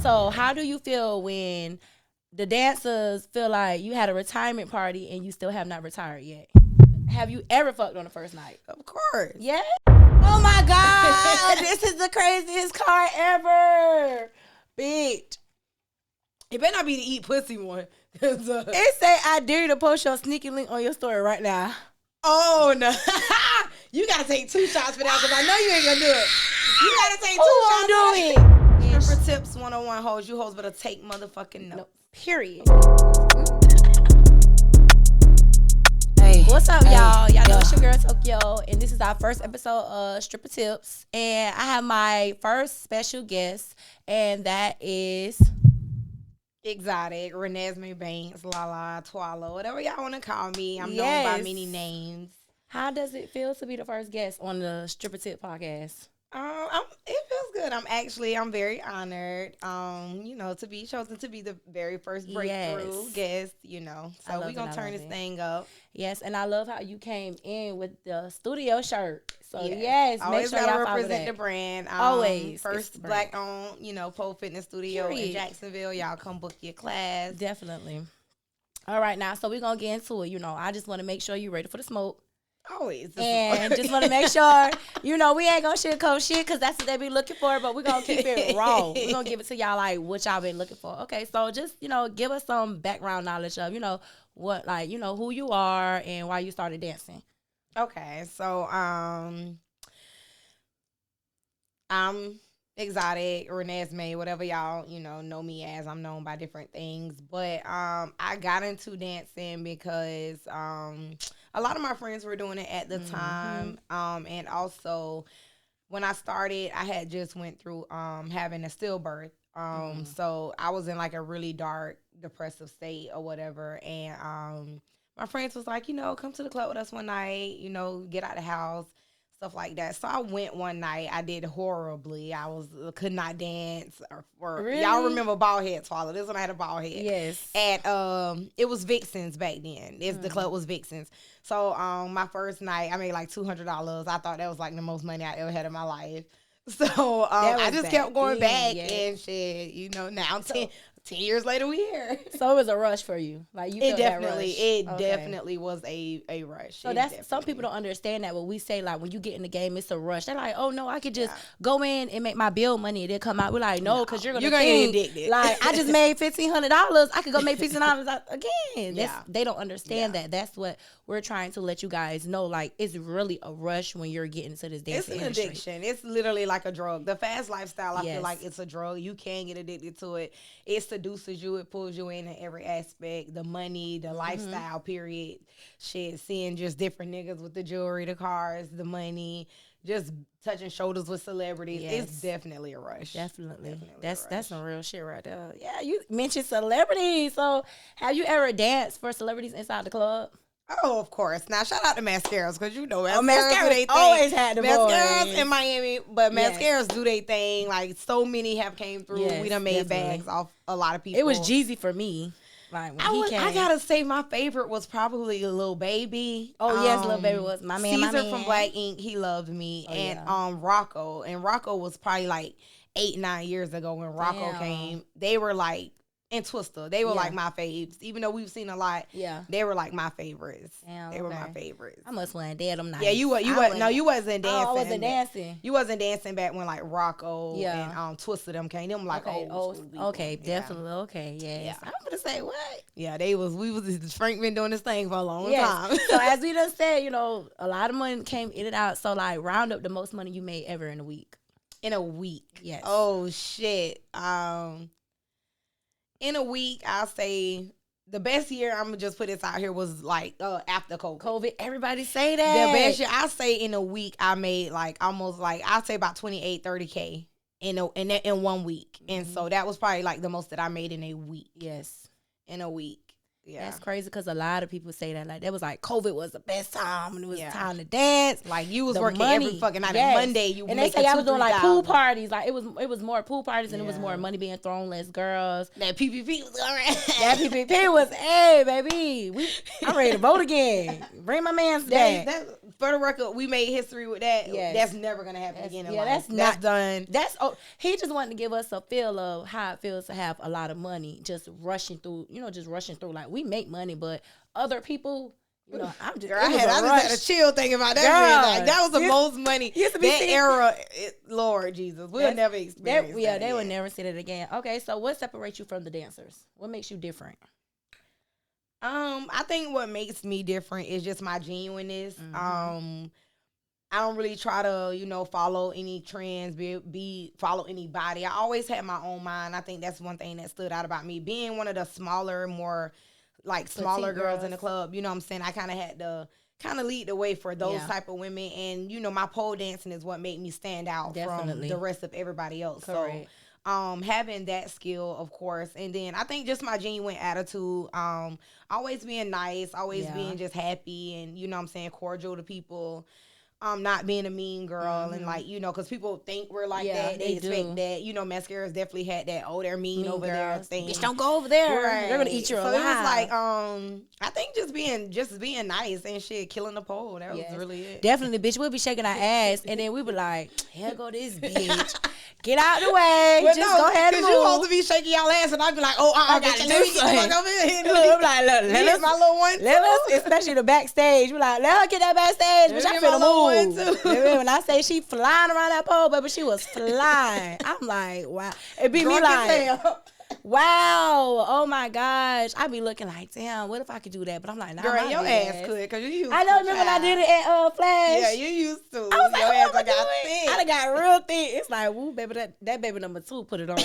So how do you feel when the dancers feel like you had a retirement party and you still have not retired yet? Have you ever fucked on the first night? Of course. Yeah. Oh my God. This is the craziest card ever. Bitch. It better not be the eat pussy one. It say I dare you to post your sneaky link on your story right now. Oh no. You gotta take 2 shots for that because I know you ain't gonna do it. You gotta take 2 Who shots. won't do it? Stripper tips 101 hoes. You hoes better take motherfucking notes. Period. Hey, What's up, y'all? Y'all know it's your girl Tokyo, and this is our first episode of Stripper Tips. And I have my first special guest, and that is Exotic, Renesmee Banks, Lala, Twala, whatever y'all want to call me. I'm known Yes. by many names. How does it feel to be the first guest on the Stripper Tip podcast? It feels good. I'm very honored. To be chosen to be the very first breakthrough Yes. guest. I So love we gonna it, I turn love this it. thing up. Yes, and I love how you came in with the studio shirt. So Yes. yes, make Always sure gotta y'all follow represent that. the brand. Always. It's First the brand. black owned, pole fitness studio Period. in Jacksonville. Y'all come book your class. Definitely. All right, now, so we're going to get into it. I just want to make sure you're ready for the smoke. Always. And just want to make sure, we ain't going to sugarcoat shit because that's what they be looking for, but we're going to keep it raw. We're going to give it to y'all like what y'all been looking for. Okay, so just, give us some background knowledge of, what, like, who you are and why you started dancing. Okay, so I'm Exotic, Renesmee, whatever y'all, know me as. I'm known by different things. But I got into dancing because a lot of my friends were doing it at the time. And also when I started, I had just went through having a stillbirth. So I was in like a really dark, depressive state or whatever. And my friends was like, come to the club with us one night, get out of the house. Stuff like that. So I went one night. I did horribly. I could not dance. Really? Y'all remember bald head Swallow? This one I had a bald head. Yes. And it was Vixens back then. The club was Vixens. So my first night, I made like $200. I thought that was like the most money I ever had in my life. So I just kept going back and shit. Now 10 years later, we here. So it was a rush for you. Like you felt that rush. Definitely was a rush. So some people don't understand that when we say like when you get in the game, it's a rush. They're like, oh no, I could just go in and make my bill money and then come out. We're like, no, because you're gonna get addicted. Like I just made $1,500. I could go make $1,500 again. Yeah. They don't understand that. That's what we're trying to let you guys know. Like it's really a rush when you're getting into this dancing It's an industry. addiction. It's literally like a drug. The fast lifestyle, I feel like it's a drug. You can get addicted to it. It seduces you. It pulls you in every aspect. The money, the lifestyle, period. Shit, seeing just different niggas with the jewelry, the cars, the money, just touching shoulders with celebrities. Yes. It's definitely a rush. Definitely. That's some real shit right there. Yeah, you mentioned celebrities. So have you ever danced for celebrities inside the club? Oh, of course. Now, shout out to Mascaras, because Mascaras Mascaras do they thing. always had the Mascaras boys. in Miami, but Mascaras do they thing. Like, so many have came through. Yes, We done made definitely. bags off a lot of people. It was Jeezy for me. Like when he came. I gotta say, my favorite was probably Lil Baby. Oh yes, Lil Baby was my man. Caesar from Black Ink, he loved me, and Rocco, and Rocco was probably like 8-9 years ago when Rocco came. They were like, and Twister, they were like my faves. Even though we've seen a lot, they were like my favorites. Damn, they were my favorites. I must wasn't dead them nights. Yeah, you wasn't dancing. Oh, I wasn't dancing. You wasn't dancing back when like Rocco and Twister them came. Them like definitely. Okay, yes. Yeah. I'm gonna say what? Yeah, we was Frank been doing this thing for a long time. So as we just said, a lot of money came in and out. So like round up the most money you made ever in a week. In a week. Yes. Oh shit. In a week, I'll say the best year, I'm gonna just put this out here, was like after COVID. Everybody say that. The best year, I say in a week, I made like almost like, I'll say about 28-30K in 1 week. And so that was probably like the most that I made in a week. Yes. In a week. Yeah. That's crazy because a lot of people say that. Like, that was like, COVID was the best time and it was time to dance. Like, you was The working money. every fucking night. Yes. Monday, you and they say I was doing like pool parties. Like, it was more pool parties and it was more money being thrown, less girls. That PPP was all right. That PPP was, hey, baby, I'm ready to vote again. Bring my man's back. for the record, we made history with that. Yes. That's never gonna happen again in life. That's done. He just wanted to give us a feel of how it feels to have a lot of money, just rushing through. Like we make money, but other people. I'm just. I just had a chill thinking about that. Girl, like, that was the most money. That era, Lord Jesus, we'll never experience that. They would never see that again. Okay, so what separates you from the dancers? What makes you different? I think what makes me different is just my genuineness. Mm-hmm. I don't really try to, follow any trends, follow anybody. I always had my own mind. I think that's one thing that stood out about me. Being one of the smaller, more smaller girls in the club, you know what I'm saying? I kind of had to lead the way for those type of women. And, my pole dancing is what made me stand out from the rest of everybody else. Correct. So having that skill, of course. And then I think just my genuine attitude, always being nice, always being just happy and, you know what I'm saying, cordial to people. Not being a mean girl and because people think we're like that. They expect that. Mascara's definitely had that, they're mean over girls. There thing. Bitch, don't go over there. Right. They're gonna eat you alive. So it was like, I think just being nice and shit, killing the pole. That was really it. Definitely, bitch. We'll be shaking our ass and then we be like, here go this bitch. Get out the way. But just go ahead and move. Because you supposed to be shaking y'all ass and I'd be like, I got to do something. I'm like, let us, my little one let us, especially the backstage. We're like, let her get that backstage, bitch. I'm finna move. When I say she flying around that pole, baby, she was flying. I'm like, wow. It be me like, wow, oh my gosh. I be looking like, damn, what if I could do that? But I'm like, nah, girl, your ass could, because you used to. I don't remember when I did it at Flash. Yeah, you used to. I was like, your ass got thick. I done got real thick. It's like, woo, baby, that baby number 2 put it on me.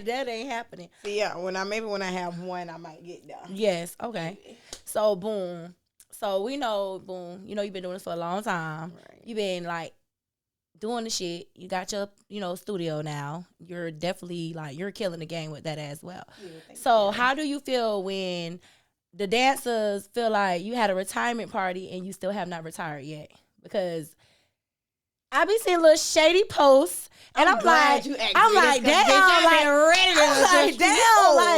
That ain't happening. See, yeah, when I have one, I might get down. Yes, okay. So, boom. So, we know, boom, you've been doing this for a long time. Right. You've been, doing the shit. You got your, studio now. You're definitely, you're killing the game with that as well. Yeah, so, how do you feel when the dancers feel like you had a retirement party and you still have not retired yet? Because I be seeing little shady posts. And I'm like, damn,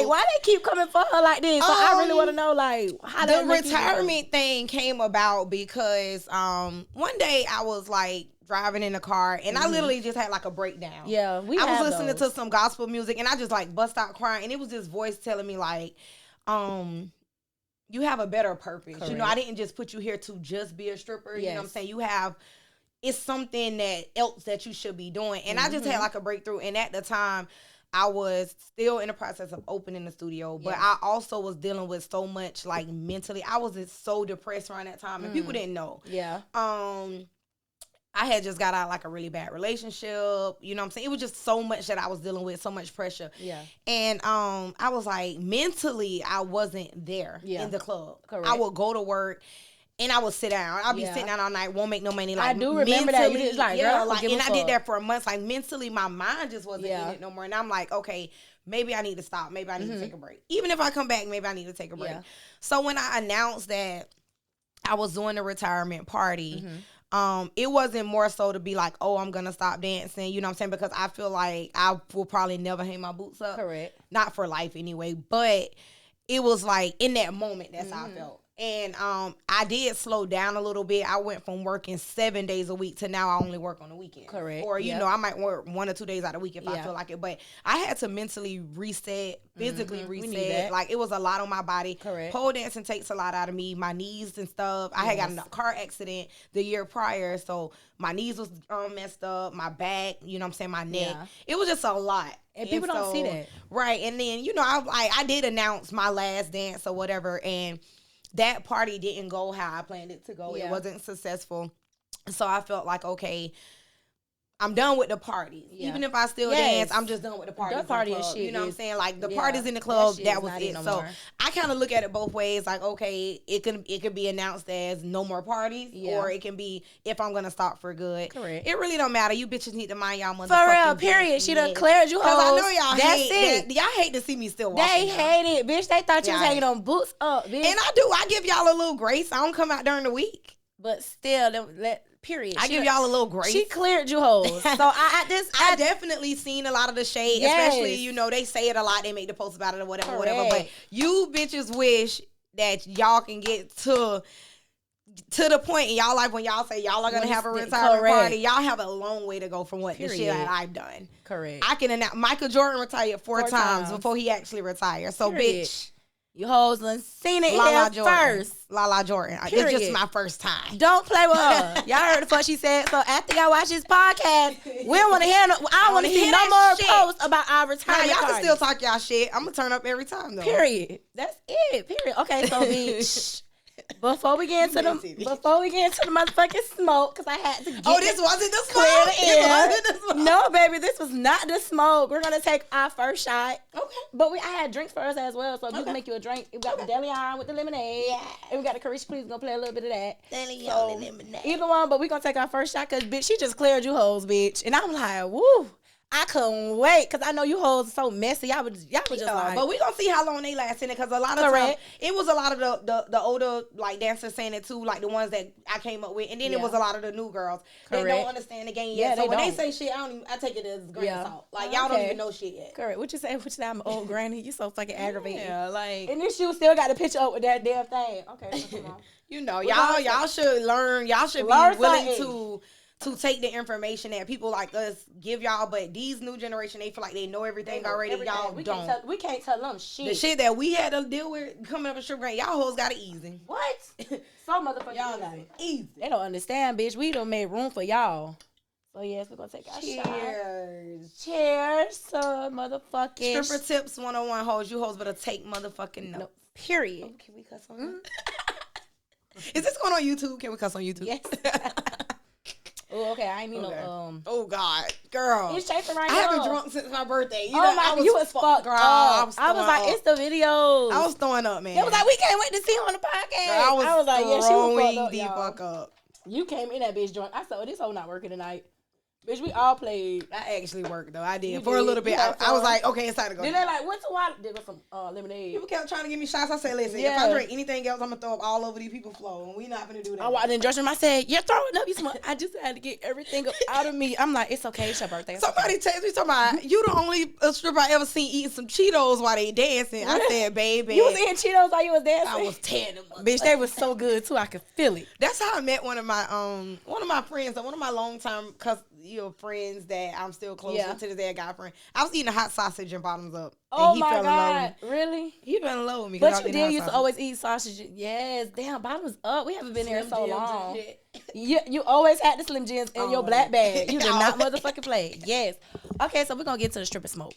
why they keep coming for her like this? So I really want to know, how the retirement thing came about because one day I was driving in the car and I literally just had a breakdown. Yeah, I was listening to some gospel music and I just bust out crying and it was this voice telling me you have a better purpose. Correct. I didn't just put you here to just be a stripper. Yes. You know what I'm saying? It's something else that you should be doing. And I just had a breakthrough. And at the time, I was still in the process of opening the studio. But I also was dealing with so much mentally. I was just so depressed around that time. And people didn't know. Yeah. I had just got out a really bad relationship. You know what I'm saying? It was just so much that I was dealing with, so much pressure. Yeah. And I was mentally, I wasn't there in the club. Correct. I would go to work. And I would sit down. I'll be sitting down all night, won't make no money. I do remember that. You did, and I did that for a month. Mentally, my mind just wasn't in it no more. And I'm like, okay, maybe I need to stop. Maybe I need to take a break. Even if I come back, maybe I need to take a break. Yeah. So when I announced that I was doing a retirement party, it wasn't more so to be like, oh, I'm going to stop dancing. You know what I'm saying? Because I feel like I will probably never hang my boots up. Correct. Not for life anyway. But it was in that moment, that's how I felt. And I did slow down a little bit. I went from working 7 days a week to now I only work on the weekend. Correct. Or, you know, I might work 1 or 2 days out of the week if I feel like it. But I had to mentally reset, physically reset. It was a lot on my body. Correct. Pole dancing takes a lot out of me. My knees and stuff. I had got in a car accident the year prior. So my knees was messed up. My back, you know what I'm saying, my neck. Yeah. It was just a lot. And people don't see that. Right. And then, you know, I did announce my last dance or whatever. And that party didn't go how I planned it to go. Yeah. It wasn't successful. So I felt like, okay, I'm done with the parties. Yeah. Even if I still dance, I'm just done with the parties. The party and shit. You know what I'm saying? The parties in the club, that was it. So I kind of look at it both ways. Okay, it could be announced as no more parties, or it can be if I'm gonna stop for good. Correct. It really don't matter. You bitches need to mind y'all motherfucking for real. Period. She done cleared you hoes. I know y'all y'all hate to see me still walking. They hate it, bitch. They thought you was hanging on boots up, bitch. And I do. I give y'all a little grace. I don't come out during the week, but still, period. I give y'all a little grace. She cleared you hoes. So I definitely seen a lot of the shade, especially, you know, they say it a lot. They make the posts about it or whatever, whatever. But you bitches wish that y'all can get to to the point in y'all life when y'all say y'all are gonna have a retirement party, y'all have a long way to go from what the shit that I've done. Correct. I can announce Michael Jordan retired four times before he actually retired. So bitch, you hoes done seen it Lala here Jordan. first. Lala Jordan. It's just my first time. Don't play with her. Y'all heard the fuck she said. So after y'all watch this podcast, we don't want to hear. I don't want to see no more posts about our retirement. Y'all party. can still talk y'all shit. I'm gonna turn up every time though. Period. That's it. Period. Okay, so bitch. Before we get into the motherfucking smoke, because I had to get this wasn't the smoke. No, baby, this was not the smoke. We're gonna take our first shot. Okay. But I had drinks for us as well, so you can make you a drink. We got the DeLeon with the lemonade. Yeah. And we got the Carisha Please gonna play a little bit of that. DeLeon and lemonade. Either one, but we gonna take our first shot because bitch, she just cleared you hoes, bitch. And I'm like, woo. I couldn't wait because I know you hoes are so messy. Y'all was just like, but we gonna see how long they last in it because a lot of times it was a lot of the older like dancers saying it too, like the ones that I came up with, and then it was a lot of the new girls. Correct. They don't understand the game yet. So when they say shit, I take it as a grain of salt. Like y'all don't even know shit yet. Correct. What you say? What you say? I'm an old granny. You so fucking aggravating. Yeah, like. And this you still got the picture up with that damn thing. Okay, so come on. You know, y'all should learn. Y'all should be willing to take the information that people like us give y'all, but these new generation, they feel like they know everything already. Everything. Y'all don't. We can't tell them shit. The shit that we had to deal with coming up with sugar grant, y'all hoes got it easy. What? Some motherfuckers y'all got it easy. They don't understand, bitch. We done made room for y'all. So yes, we're gonna take our shot. Cheers to motherfucking Stripper Tips 101 hoes. You hoes better take motherfucking notes. No. Period. Oh, can we cuss on? Is this going on YouTube? Can we cuss on YouTube? Yes. Oh, okay. I ain't mean no. Oh God, girl. It's chafing right now. I haven't been drunk since my birthday. You know, you was fucked, girl. I was like, it's the videos. I was throwing up, man. It was like, we can't wait to see you on the podcast. Girl, I was like, yeah, she was the fuck up. You came in that bitch drunk. I said, oh, this hoe not working tonight. Bitch, we all played. I actually worked though. I did for a little bit. I was like, okay, it's time to go. Then they like, what's the water? There was some lemonade. People kept trying to give me shots. I said, listen, if I drink anything else, I'm gonna throw up all over these people's flow, and we not gonna do that. I walked in the dressing room. I said, you're throwing up. You smart. I just had to get everything up out of me. I'm like, it's okay. It's your birthday. Somebody text me talking about you the only stripper I ever seen eating some Cheetos while they dancing. I said, baby, you was eating Cheetos while you was dancing. I was tearing them up. Bitch, they was so good too. I could feel it. That's how I met one of my friends, one of my longtime friends that I'm still close with to this day, a guy friend. I was eating a hot sausage and bottoms up. Oh my God, really? He fell in love with me. But you did used to always eat sausage. Yes, damn, bottoms up. We haven't been here so long. You always had the Slim Jims in your black bag. You did not motherfucking play. Yes. Okay, so we're gonna get to the stripper smoke.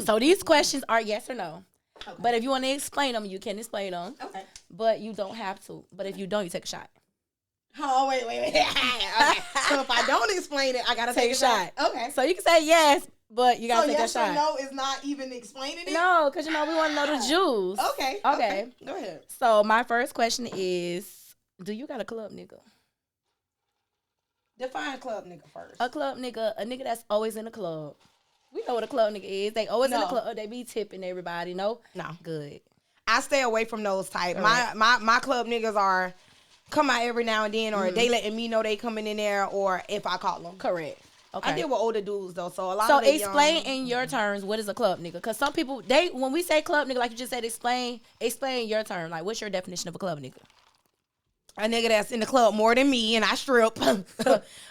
So these questions are yes or no. Okay. But if you want to explain them, you can explain them. Okay. But you don't have to. But if you don't, you take a shot. Oh, wait. Okay. So if I don't explain it, I gotta take a shot. Okay. So you can say yes, but you gotta take a shot. So yes or no is not even explaining it? No, because we want to know the juice. Okay. Go ahead. So my first question is, do you got a club nigga? Define club nigga first. A club nigga, a nigga that's always in the club. We know what a club nigga is. They always in the club. They be tipping everybody. No? Good. I stay away from those type. My club niggas are come out every now and then, or they letting me know they coming in there, or if I call them. Correct. Okay. I deal with older dudes though, so a lot. So explain in your terms what is a club nigga, because some people when we say club nigga, like you just said, explain your term. Like, what's your definition of a club nigga? A nigga that's in the club more than me and I strip. A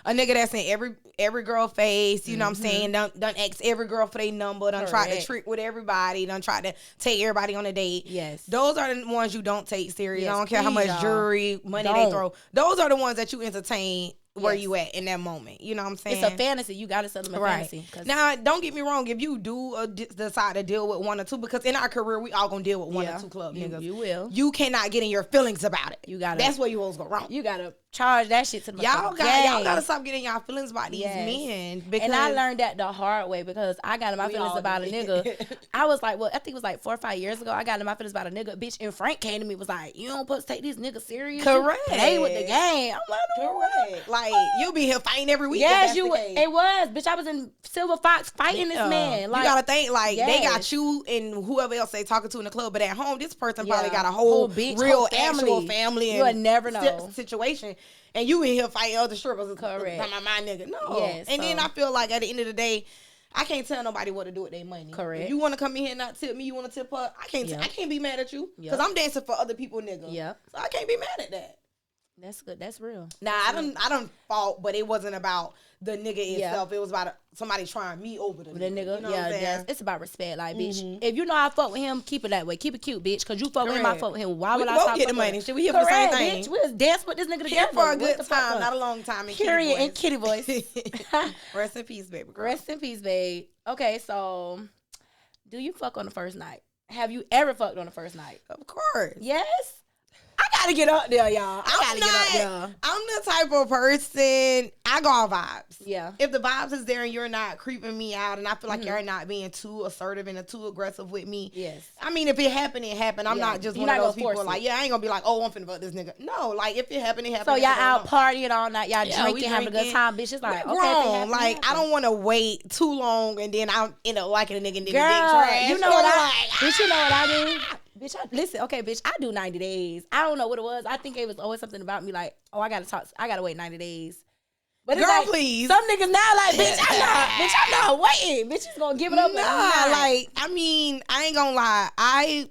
nigga that's in every girl face, you know what I'm saying? Done ask every girl for their number, done try to trick with everybody, done try to take everybody on a date. Yes. Those are the ones you don't take serious. Yes, I don't care how much jewelry, money they throw. Those are the ones that you entertain where you at in that moment. You know what I'm saying? It's a fantasy. You got to sell them a fantasy. Now, don't get me wrong. If you do decide to deal with one or two, because in our career, we all going to deal with one or two club niggas. You will. You cannot get in your feelings about it. That's where you always go wrong. You got to charge that shit to the y'all got to stop getting y'all feelings about these men. Because and I learned that the hard way, because I got in my feelings about a nigga. I was like, I think it was like 4 or 5 years ago. I got in my feelings about a nigga. Bitch, and Frank came to me, was like, you don't supposed to take these niggas serious. Correct. You play with the game. I'm like, no. Correct. Like, you be here fighting every week. Yes, you. It was, bitch. I was in Silver Fox fighting this man. Like, you gotta think, like, they got you and whoever else they talking to in the club, but at home, this person probably got a whole real actual family. You would never know situation. And you in here fighting other strippers. Correct. My nigga. No. Yes, and then I feel like at the end of the day, I can't tell nobody what to do with their money. Correct. If you want to come in here and not tip me, you want to tip her, I can't be mad at you. Because I'm dancing for other people, nigga. Yeah. So I can't be mad at that. That's good. That's real. Now I don't fault, but it wasn't about the nigga itself. Yeah. It was about somebody trying me over the The nigga, You know what I'm yeah, saying? it's about respect. Like, bitch, if you know I fuck with him, keep it that way. Keep it cute, bitch. Cause you fuck with him, I Correct. fuck with him. Why We would I both stop get the fucking money. with him? Shit, we here for the same Correct, thing. bitch. We was dance with this nigga Here together. for a What good the fuck time, up? not a long time. In Period. kitty And kitty voice. voice. Rest in peace, baby girl. Rest in peace, babe. Okay, so do you fuck on the first night? Have you ever fucked on the first night? Of course. Yes. I gotta get up there, y'all. I gotta get up there. I'm the type of person, I go on vibes. Yeah. If the vibes is there and you're not creeping me out and I feel like you're not being too assertive and too aggressive with me. Yes. I mean, if it happened, it happened. I'm Yeah. not just You're one not of those gonna people force like, it. yeah, I ain't gonna be like, oh, I'm finna fuck this nigga. No, like, if it happened, it happened. So y'all If it out don't, partying all night, y'all Yeah, we drinking, having a good drinking. time, bitch. It's like, we okay, if it grown. happen, it Like, I happen. don't want to wait too long and then I end up liking a nigga and then Girl, the dick trash. you know what like, bitch, you know what I do? Bitch, listen, okay, bitch, I do 90 days. I don't know what it was. I think it was always something about me like, oh, I gotta wait 90 days. But it's girl, like, please. some niggas now like, I'm not waiting. Bitch is gonna give it up. Nah, like, I mean, I ain't gonna lie.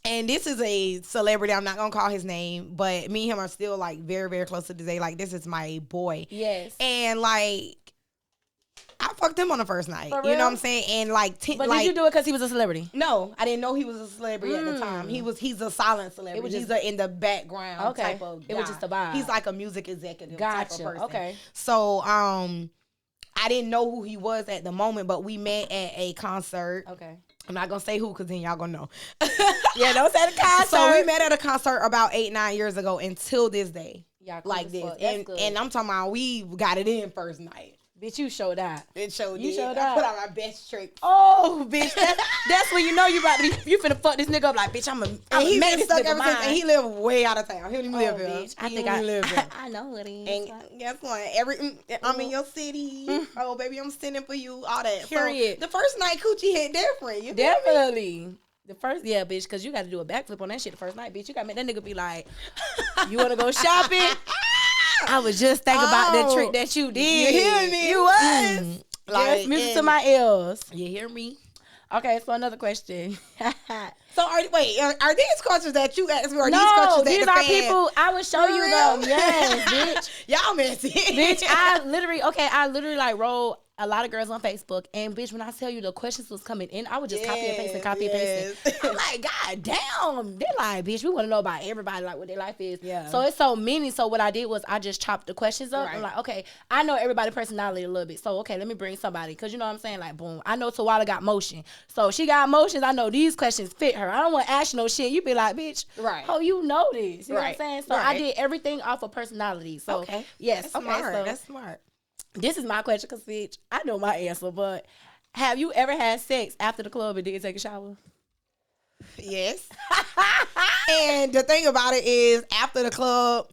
And this is a celebrity. I'm not gonna call his name, but me and him are still like very, very close to today. Like, this is my boy. Yes. And like, I fucked him on the first night. For You know real? what I'm saying? And like, But like, did you do it because he was a celebrity? no, I didn't know he was a celebrity at the time. He's a silent celebrity. It was He's just- a in the background Okay. type of It was guy. just a vibe. He's like a music executive type of Gotcha. person. Okay. So I didn't know who he was at the moment, but we met at a concert. Okay. I'm not gonna say who because then y'all gonna know. Yeah, don't say the concert. So we met at a concert about 8-9 years ago until this day. Y'all cool Like as this. fuck. That's good. And I'm talking about we got it in first night. Bitch, you showed out. It showed You it. showed I out. put out my best trick. Oh, bitch, that's when you know you about to be. You finna fuck this nigga up like, bitch. I'm And a he's make been this stuck nigga ever since. mine. And he live way out of town. He don't even live Oh, here. bitch. I He think don't even live here. I know what he And is. guess what? I'm in your city. Oh, baby, I'm sending for you. All that. Period. So, the first night coochie hit different. You feel me? Definitely. The first, yeah, bitch, because you got to do a backflip on that shit the first night, bitch. You got to make that nigga be like, you want to go shopping? I was just thinking about that trick that you did. You hear me? You was. Yes, music to my ears. You hear me? Okay, so another question. So are these questions that you asked me? Or No, these questions that these the are fans? people. I will show For you real? them. Yes, bitch. Y'all messy. Bitch, I literally like wrote a lot of girls on Facebook, and bitch, when I tell you the questions was coming in, I would just copy and paste and copy and paste it. I'm like, God damn. They're like, bitch, we want to know about everybody, like what their life is. Yeah. So it's so many. So what I did was I just chopped the questions up. Right. I'm like, okay, I know everybody's personality a little bit. So okay, let me bring somebody. Cause you know what I'm saying? Like, boom. I know Tawala got motion. So she got motions. I know these questions fit her. I don't want to ask you no shit. You be like, bitch, Right. oh, you know this. You know what I'm Right. saying? So I Right. did everything off of personality. So Okay. yes. That's Okay. smart. So That's smart. this is my question, because, bitch, I know my answer, but have you ever had sex after the club and didn't take a shower? Yes. And the thing about it is, after the club,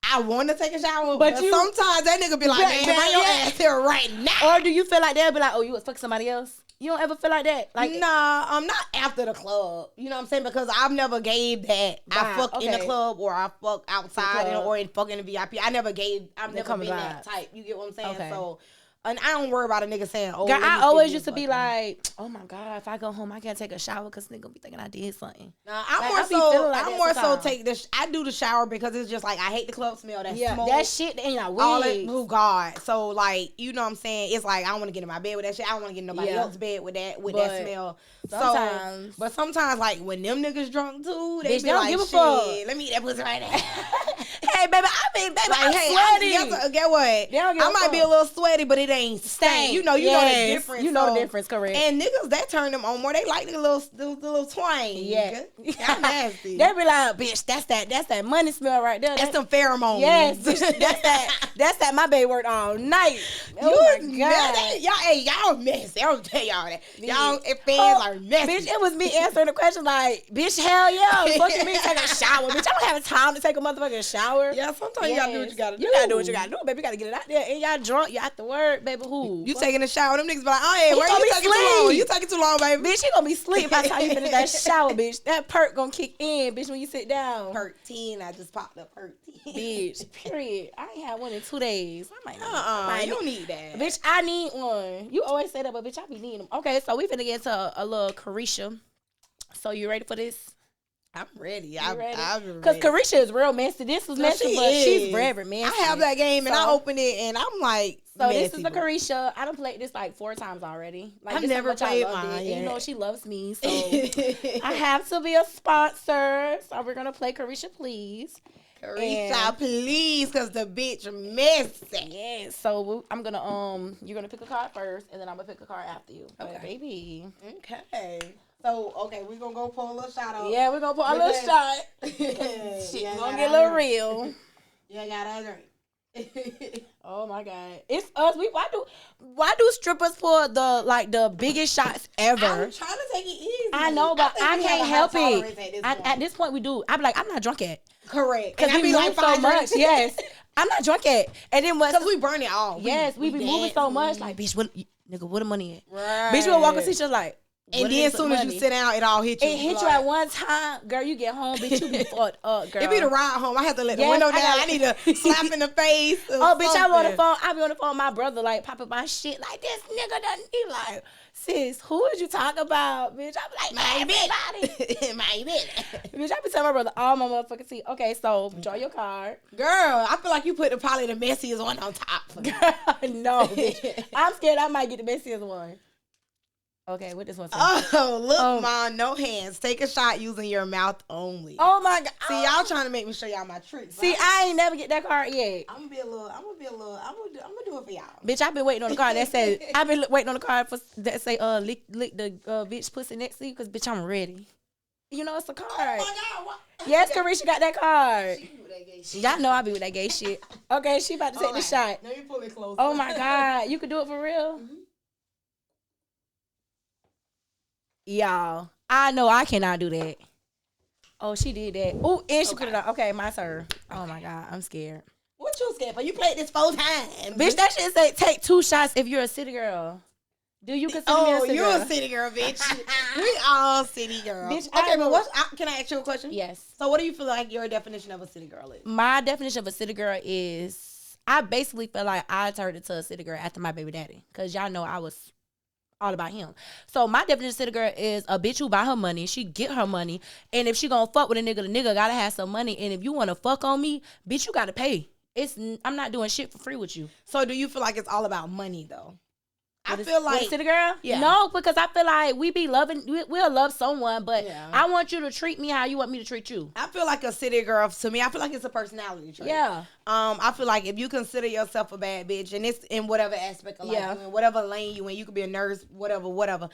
I want to take a shower, but sometimes that nigga be like, man, bring your ass here right now. Or do you feel like they'll be like, oh, you was fucking somebody else? You don't ever feel like that? Like, Nah, I'm not after the club. You know what I'm saying? Because I've never gave that. I Vibe, fuck in the okay. club or I fuck outside club. or in fucking the VIP. I've never been coming that vibes. type. You get what I'm saying? Okay. So, and I don't worry about a nigga saying, oh, girl, let me I see always you used to be fucking. like, oh my God, if I go home, I can't take a shower because nigga gonna be thinking I did something. Nah, I'm Like, more I be so. feeling like I'm that more so sometimes. take this. I do the shower because it's just like I hate the club smell. That Yeah, smoke. that shit ain't not All that, wigs. oh God. So like, you know what I'm saying? It's like I don't want to get in my bed with that shit. I don't want to get in nobody Yeah. else's bed with that But that smell. sometimes- but sometimes like when them niggas drunk too, they Bitch, be they don't like, give a shit, fuck. let me eat that pussy right now. Hey, baby, baby, Like, I'm hey, sweaty. get what? They don't give I a might be a fuck. little sweaty, but it ain't stank. You know the Yes, difference. You know so- the difference, correct. And niggas that turn them on more, they like the little twang. Yeah. Y'all nasty. They be like, bitch, that's that money smell right there. That's some pheromones. Yes, bitch, that's that my baby worked all night. Oh You my God. y'all messy. I'm tell y'all that. Y'all fans are messy. Bitch, it was me answering the question like, bitch, hell yeah. Fucking me take a shower. Bitch, I don't have time to take a motherfucking shower. Yeah, sometimes you gotta do what you gotta do. You gotta do what you gotta do, baby. You gotta get it out there. And y'all drunk, you out to work, baby. Who? You taking a shower, them niggas be like, oh yeah, He where gonna you be taking too long? asleep. You taking too long, baby. Bitch, you gonna be asleep by the time you finish that shower, bitch. That perk gonna kick in, bitch, when you sit down. Perk 10, I just popped up Perk 10. Bitch, period. I ain't had one in 2 days. I might You don't need that. Bitch, I need one. You always say that, but bitch, I be needing them. Okay, so we finna get into a little Carisha. So you ready for this? I'm ready. You I'm ready? ready. Because Carisha is real messy. This was messy, but she's very messy. I have that game and I So- open it and I'm like, So messy, this is the bro. Carisha. I done played this like 4 times already. Like, I've this how never much I played loved mine it. And yet. you know she loves me, so I have to be a sponsor. So we're gonna play Carisha, please. Carisha, And- please, cause the bitch messy. Yeah. So I'm gonna you're gonna pick a card first, and then I'm gonna pick a card after you. Okay. But baby. Okay. So we're gonna go pour a little shot out. Yeah, we're gonna put a little shot. Shit, Yeah, we're gonna get a little real. Yeah, got a drink. Oh my god, it's us. Why do strippers pour the biggest shots ever? I'm trying to take it easy. I know, but think I we have can't a high help tolerance it. At this At this point, we do. I be like, I'm not drunk yet, Correct. because And I we be move like so 5 much. drinks. Yes, I'm not drunk yet. And then what? Because we burn it all. Yes, we be moving dance. so much. Like, bitch, nigga, where the money at? Right. Bitch, we'll walk and see just like. And what then is as soon as money? you sit down, it all hit you. It hit you like, at one time, girl. You get home, bitch. You be fucked up, girl. It be the ride home. I have to let the Yes, window I down. gotta- I need to slap in the face. Oh, bitch, I'm on the phone. I be on the phone with my brother, like, popping my shit. Like, this nigga done. He like, sis, who did you talk about, bitch? I be like, everybody. My bitch. Bitch, I be telling my brother all my motherfucking tea. Okay, so draw your card. Girl, I feel like you put probably the messiest one on top. For me. No, bitch. I'm scared I might get the messiest one. Okay, what this one say? Oh, look, Mom, no hands. Take a shot using your mouth only. Oh my god. See, y'all trying to make me show y'all my tricks. See, right? I ain't never get that card yet. I'm gonna do it for y'all. Bitch, I've been waiting on the card that says, I've been waiting on the card for that say, lick the bitch pussy next to you, because bitch, I'm ready. You know, it's a card. Oh my God, what? Yes, Carisha got that card. She do that gay shit. Y'all know I be with that gay shit. Okay, she about to take the shot. Let me pull it closer. Oh my god, you could do it for real? Y'all, I know I cannot do that. Oh, she did that. Oh, and she put it on. Okay, my turn. Oh my god, I'm scared. What you scared for? You played this 4 times. Bitch, that shit say take 2 shots if you're a city girl. Do you consider me a city you're girl? a city girl, bitch. We all city girls. Bitch, okay, I but know- can I ask you a question? Yes. So what do you feel like your definition of a city girl is? My definition of a city girl is I basically feel like I turned into a city girl after my baby daddy. Because y'all know I was all about him. So my definition of city girl is a bitch who buy her money. She get her money. And if she gonna fuck with a nigga, the nigga gotta have some money. And if you wanna fuck on me, bitch, you gotta pay. I'm not doing shit for free with you. So do you feel like it's all about money though? I With feel a like city girl. Yeah. No, because I feel like we be loving. We'll love someone, but Yeah. I want you to treat me how you want me to treat you. I feel like a city girl to me. I feel like it's a personality trait. Yeah. I feel like if you consider yourself a bad bitch, and it's in whatever aspect of life, Yeah. you in whatever lane you in, you could be a nurse, whatever.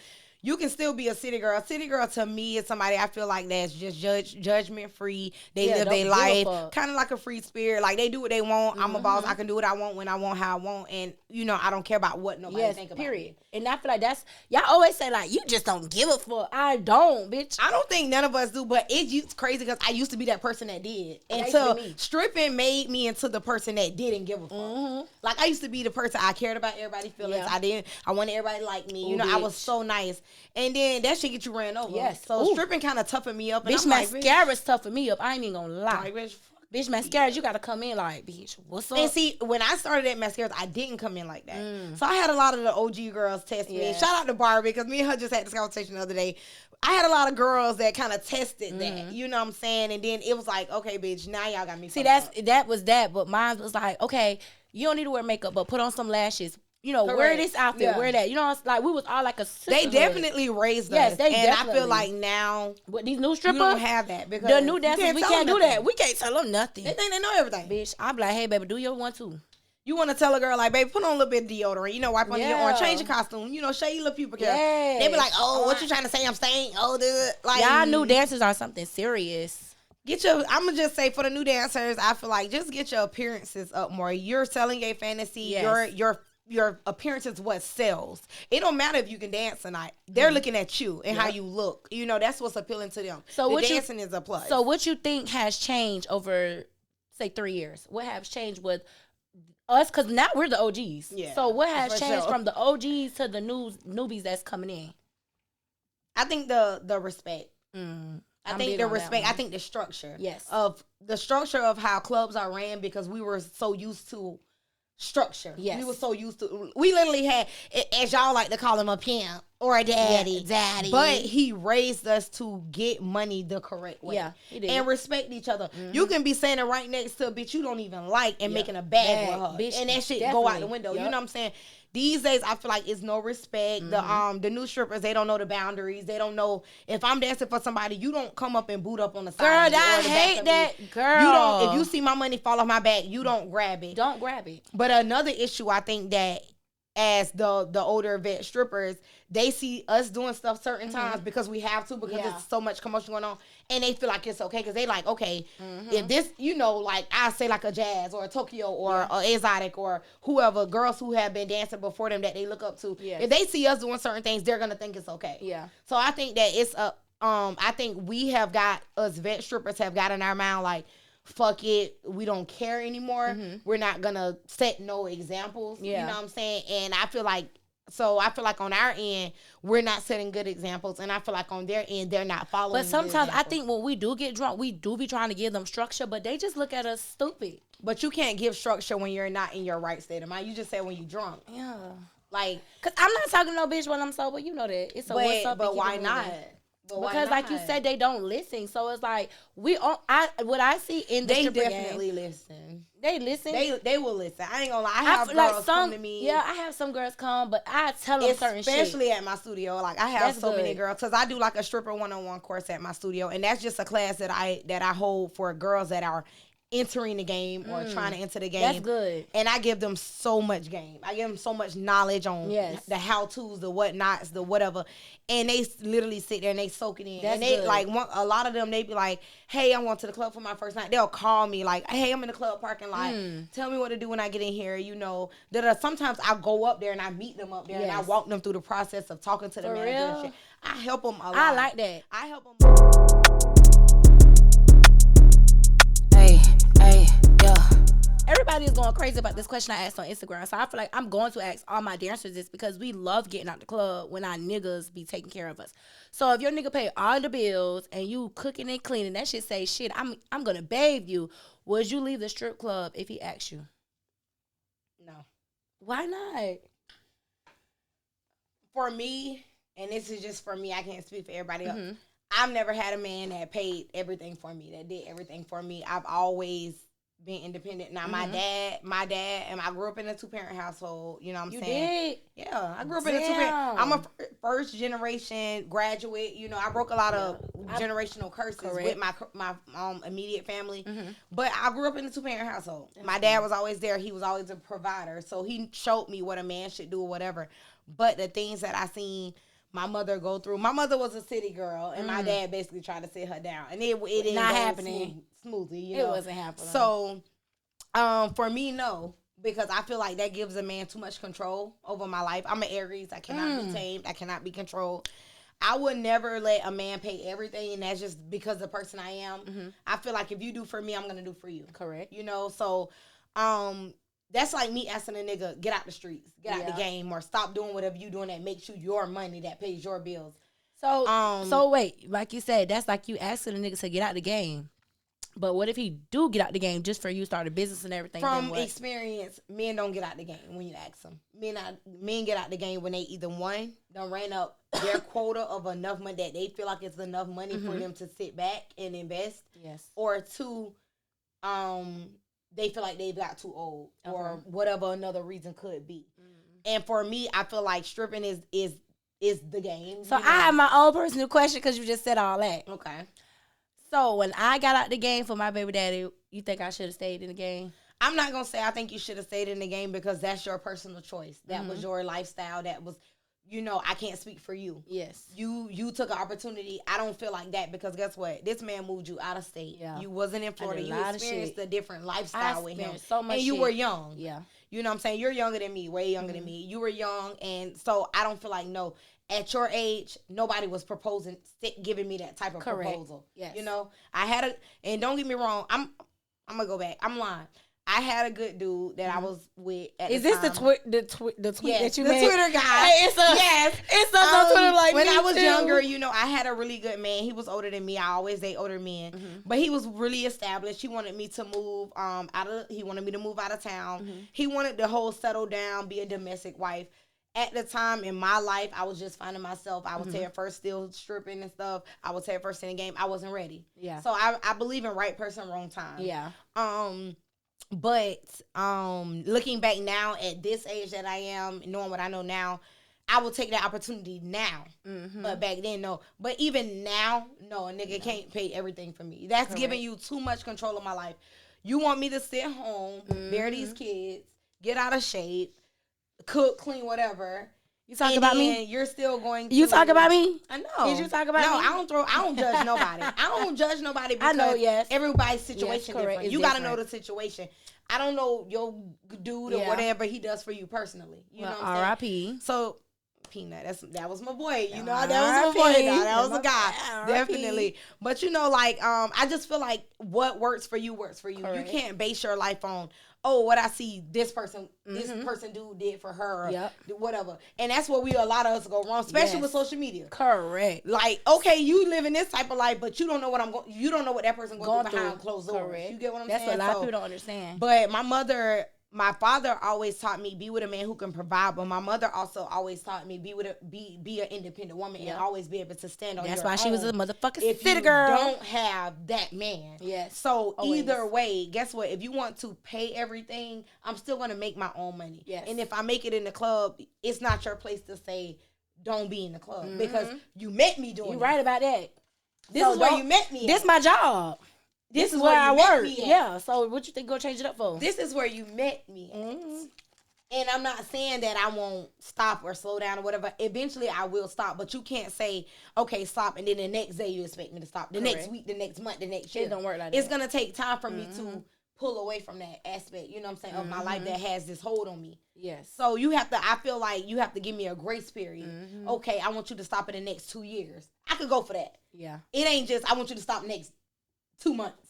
You can still be a city girl. A city girl to me is somebody I feel like that's just judgment free. They Yeah, live don't their give a life fuck. kind of like a free spirit. Like they do what they want. I'm a boss. I can do what I want when I want, how I want, and I don't care about what nobody Yes. think about. Period. Me. And I feel like that's y'all always say like you just don't give a fuck. I don't, bitch. I don't think none of us do, but it's crazy because I used to be that person that did. That used to Until be me. stripping made me into the person that didn't give a fuck. Mm-hmm. Like I used to be the person I cared about everybody's feelings. Yeah. I wanted everybody to like me. Ooh, I was bitch. so nice. And then that shit get you ran over. Yes. So Ooh. stripping kind of toughened me up. And Bitch, I'm like, mascara's toughen me up. I ain't even gonna lie. like, bitch, fuck. Bitch, mascara, you gotta come in like, bitch, what's up? And see, when I started at mascaras, I didn't come in like that. So I had a lot of the OG girls test me. Yeah. Shout out to Barbie, because me and her just had this conversation the other day. I had a lot of girls that kind of tested that. You know what I'm saying? And then it was like, okay, bitch, now y'all got me. See, fucked up. that was that, but mine was like, okay, you don't need to wear makeup, but put on some lashes. Wear Correct. this outfit, Yeah. wear that. You know, it's like we was all like a They sisterhood. definitely raised Yes, us. they and I definitely. feel like now With these new you strippers, don't have that because the new you dancers, we tell can't them do nothing. that. We can't tell them nothing. They think they know everything. Bitch, I'm like, hey, baby, do your one too. You want to tell a girl like, babe, put on a little bit of deodorant. Wipe on your Yeah. arm, change your costume. Shave your little pubic hair. Yes. They be like, oh, what you trying to say? I'm staying. Oh, like Y'all new dancers are something serious. Get your. I'm gonna just say for the new dancers, I feel like just get your appearances up more. You're selling a fantasy. Yes. Your appearance is what sells. It don't matter if you can dance or not. They're Mm-hmm. looking at you and how you look. That's what's appealing to them. So the what you- dancing is a plus. So what you think has changed over, say, 3 years? What has changed with us? Because now we're the OGs. Yeah, So what has for changed sure. from the OGs to the newbies that's coming in? I think the respect. I I'm think big the on that respect. I one. think the structure. Yes. Of the structure of how clubs are ran, because we were so used to structure. Yes. We were so used to. We literally had, as y'all like to call him, a pimp or a daddy. Yeah, daddy. But he raised us to get money the correct way. Yeah, he did. And respect each other. You can be standing right next to a bitch you don't even like and making a bag with her. Bitch, and that shit definitely. go out the window. You know what I'm saying? These days, I feel like it's no respect. The new strippers, they don't know the boundaries. They don't know if I'm dancing for somebody, you don't come up and boot up on the side. Girl, of me I or the back hate of that. me. Girl. You don't. If you see my money fall off my back, you don't grab it. Don't grab it. But another issue, I think that as the older vet strippers, they see us doing stuff certain times because we have to, because there's so much commotion going on, and they feel like it's okay because they like, okay, if this, you know, like I say like a Jazz or a Tokyo or a Exotic or whoever, girls who have been dancing before them that they look up to, if they see us doing certain things, they're gonna think it's okay. Yeah. So I think that it's a I think we have got, us vet strippers have got in our mind like, fuck it, we don't care anymore. We're not gonna set no examples. You know what I'm saying? And I feel like on our end, we're not setting good examples, and I feel like on their end, they're not following. But sometimes I think when we do get drunk, we do be trying to give them structure, but they just look at us stupid. But you can't give structure when you're not in your right state of mind. You just said when you drunk. Yeah. Like, cause I'm not talking to no bitch when I'm sober. You know that. It's a what's up. But why not? Because like you said, they don't listen. So it's like what I see in the stripper definitely game, listen. They listen. They will listen. I ain't gonna lie. I have girls come to me. Yeah, I have some girls come, but I tell them certain shit. Especially at my studio. Like I have so many girls, because I do like a stripper 101 course at my studio, and that's just a class that I hold for girls that are entering the game or trying to enter the game. That's good. And I give them so much game. I give them so much knowledge on the how-tos, the whatnots, the whatever. And they literally sit there and they soak it in. That's and they good. like a lot of them, they be like, hey, I'm going to the club for my first night. They'll call me like, hey, I'm in the club parking lot. Tell me what to do when I get in here. You know, sometimes I go up there and I meet them up there and I walk them through the process of talking to the manager and shit. I help them a lot. I like that. I help them. Everybody is going crazy about this question I asked on Instagram. So I feel like I'm going to ask all my dancers this, because we love getting out the club when our niggas be taking care of us. So if your nigga pay all the bills and you cooking and cleaning, that shit say, shit, I'm going to bathe you. Would you leave the strip club if he asked you? No. Why not? For me, and this is just for me, I can't speak for everybody else. I've never had a man that paid everything for me, that did everything for me. I've always been independent. Now, my dad, and I grew up in a 2-parent household. You know what I'm saying? You did? Yeah, I grew up in a 2-parent. I'm a first generation graduate. You know, I broke a lot of generational curses with my immediate family. But I grew up in a 2-parent household. My dad was always there. He was always a provider. So he showed me what a man should do or whatever. But the things that I seen my mother go through. My mother was a city girl, and my dad basically tried to sit her down, and it didn't not go happening smoothly. You it know? wasn't happening. So, for me, no, because I feel like that gives a man too much control over my life. I'm an Aries. I cannot be tamed. I cannot be controlled. I would never let a man pay everything, and that's just because the person I am. I feel like if you do for me, I'm gonna do for you. Correct. You know, so that's like me asking a nigga, get out the streets, get out the game, or stop doing whatever you doing that makes you your money, that pays your bills. So, so wait, like you said, that's like you asking a nigga to get out the game. But what if he do get out the game just for you start a business and everything? From experience, men don't get out the game when you ask them. Men get out the game when they either one, done ran up their quota of enough money that they feel like it's enough money for them to sit back and invest. Yes. Or two, they feel like they've got too old or whatever another reason could be. And for me, I feel like stripping is the game. So I have my own personal question, because you just said all that. Okay. So when I got out the game for my baby daddy, you think I should have stayed in the game? I'm not going to say I think you should have stayed in the game, because that's your personal choice. That was your lifestyle. That was, you know, I can't speak for you. Yes. You took an opportunity. I don't feel like that, because guess what? This man moved you out of state. Yeah. You wasn't in Florida. You experienced a different lifestyle with him. So much and you were young. Yeah. You know what I'm saying? You're younger than me, way younger than me. You were young, and so I don't feel like, no, at your age, nobody was giving me that type of proposal. Yes. You know, and don't get me wrong, I'm gonna go back. I'm lying. I had a good dude that I was with at the time. Is this the tweet that you made? The Twitter guy. Hey, it's on Twitter like when me I was too. younger, you know, I had a really good man. He was older than me. I always date older men. But he was really established. He wanted me to move he wanted me to move out of town. He wanted the whole settle down, be a domestic wife. at the time in my life, I was just finding myself. I was head first, still stripping and stuff. I was head first in the game. I wasn't ready. Yeah. So I believe in right person, wrong time. Yeah. But looking back now at this age that I am, knowing what I know now, I will take that opportunity now. But back then, no. But even now, no, a nigga can't pay everything for me. That's giving you too much control of my life. You want me to sit home, bear these kids, get out of shape, cook, clean, whatever. You talk about me? You're still going to... You talk about me? I know. Did you talk about me? No, I don't judge nobody. I don't judge nobody because I know, yes. everybody's situation correct. different. It's You got to different. know the situation. I don't know your dude or whatever he does for you personally. You know what I'm saying? R.I.P. So, Peanut, that was my boy. You know, R.I.P. that was my boy. Now. That was a guy. R.I.P. Definitely. But, you know, like, I just feel like what works for you works for you. Correct. You can't base your life on, oh, what I see this person dude did for her, or whatever. And that's where a lot of us go wrong, especially with social media. Correct. Like, okay, you living this type of life, but you don't know you don't know what that person going through behind closed doors. Correct. You get what I'm That's saying? what a lot of people don't understand. But my father always taught me be with a man who can provide, but my mother also always taught me be an independent woman and always be able to stand on your own. That's why she was a motherfucking if city you girl. don't have that man. Yes. So always. Either way, guess what? If you want to pay everything, I'm still gonna make my own money. Yes. And if I make it in the club, it's not your place to say don't be in the club because you met me doing. You're right about that. This is where you met me. This is my job. This is where I work. Yeah. So what you think go change it up for? This is where you met me. And I'm not saying that I won't stop or slow down or whatever. Eventually, I will stop. But you can't say, okay, stop, and then the next day you expect me to stop. The next week, the next month, the next year. It don't work like It's that. going to take time for me to pull away from that aspect, you know what I'm saying, of my life that has this hold on me. Yes. So I feel like you have to give me a grace period. Okay, I want you to stop in the next 2 years. I could go for that. Yeah. It ain't just, I want you to stop next 2 months.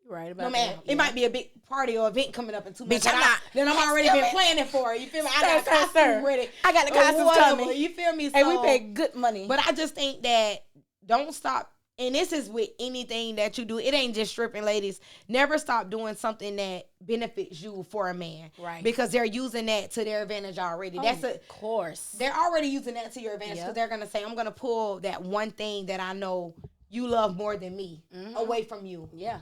Right about No, man. that. It might be a big party or event coming up in 2 months. Bitch, Then I'm already been planning for it. You feel me? I got costumes ready. I got the costumes coming. You feel me? And we pay good money. But I just think that don't stop. And this is with anything that you do. It ain't just stripping, ladies. Never stop doing something that benefits you for a man. Right. Because they're using that to their advantage already. Of course. They're already using that to your advantage because they're going to say, I'm going to pull that one thing that I know you love more than me away from you. Yeah.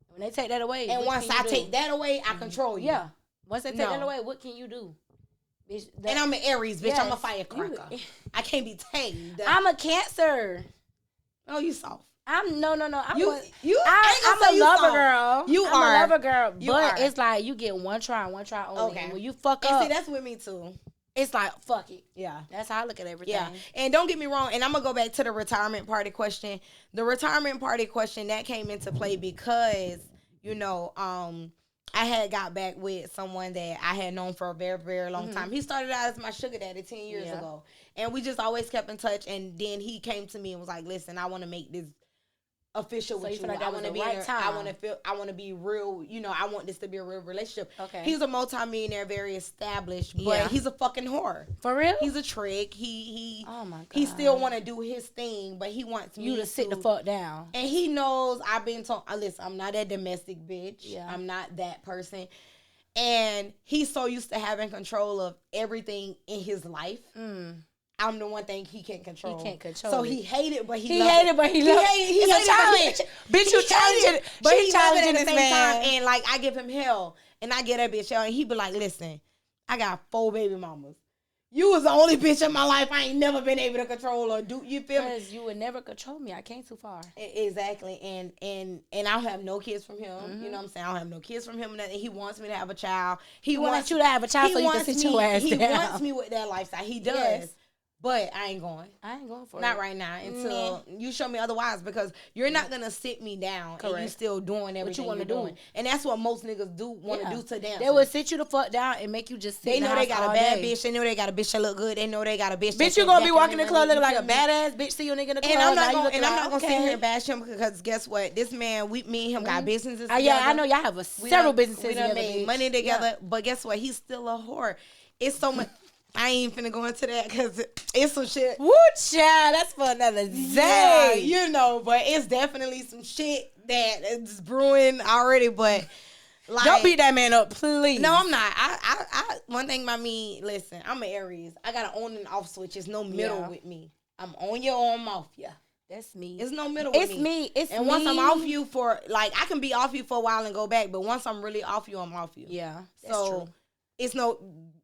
When they take that away, and once I take that away, I control you. Yeah. Once they take that away, what can you do? Bitch, and I'm an Aries, bitch. Yes. I'm a firecracker. I can't be tamed. I'm a Cancer. Oh, you soft. I'm no. I'm a lover girl. I'm a lover girl. But it's like you get one try only. Okay. And when you fuck up, see, that's with me too. It's like, fuck it. Yeah. That's how I look at everything. Yeah. And don't get me wrong, and I'm going to go back to the retirement party question. The retirement party question, that came into play because, you know, I had got back with someone that I had known for a very, very long time. He started out as my sugar daddy 10 years ago. And we just always kept in touch. And then he came to me and was like, listen, I want to make this official with you. Like I want to be I want to be real, you know, I want this to be a real relationship. Okay. He's a multimillionaire, very established, but he's a fucking whore. For real? He's a trick. He oh my God. He still want to do his thing, but he wants you to sit the fuck down. And he knows I've been told, listen, I'm not that domestic bitch. Yeah. I'm not that person. And he's so used to having control of everything in his life. I'm the one thing he can't control. He can't control. So he hated, but he loved it. It's a challenge. Bitch, you challenging it. But he challenging at the same time. And like, I give him hell. And I get that bitch hell. And he be like, listen, I got 4 baby mamas. You was the only bitch in my life I ain't never been able to control or do. You feel me? Because you would never control me. I came too far. Exactly. And I don't have no kids from him. You know what I'm saying? I don't have no kids from him. Nothing. He wants me to have a child. He wants you to have a child so you can sit your ass down. He wants me with that lifestyle. He does. Yes. But I ain't going. For Not right now until you show me otherwise, because you're not going to sit me down and you still doing everything what you want to do. And that's what most niggas do want to do to them. They will sit you the fuck down and make you just sit. They know they got a bad bitch. They know they got a bitch that look good. They know they got a bitch. Bitch, you going to be walking in the club looking like a badass bitch. See your nigga in the club. And I'm not going to sit here and bash him, because guess what? This man, me and him got businesses together. Yeah, I know y'all have several businesses together. We made money together. But guess what? He's still a whore. It's so much. I ain't finna go into that because it's some shit. Woo, child, that's for another day. Yeah, you know, but it's definitely some shit that is brewing already. But Like, don't beat that man up, please. No, I'm not. I one thing about me, listen, I'm an Aries. I got an on and off switch. It's no middle with me. I'm on you or I'm off you. That's me. It's no middle with me. And once I'm off you for, like, I can be off you for a while and go back, but once I'm really off you, I'm off you. Yeah, that's true. It's no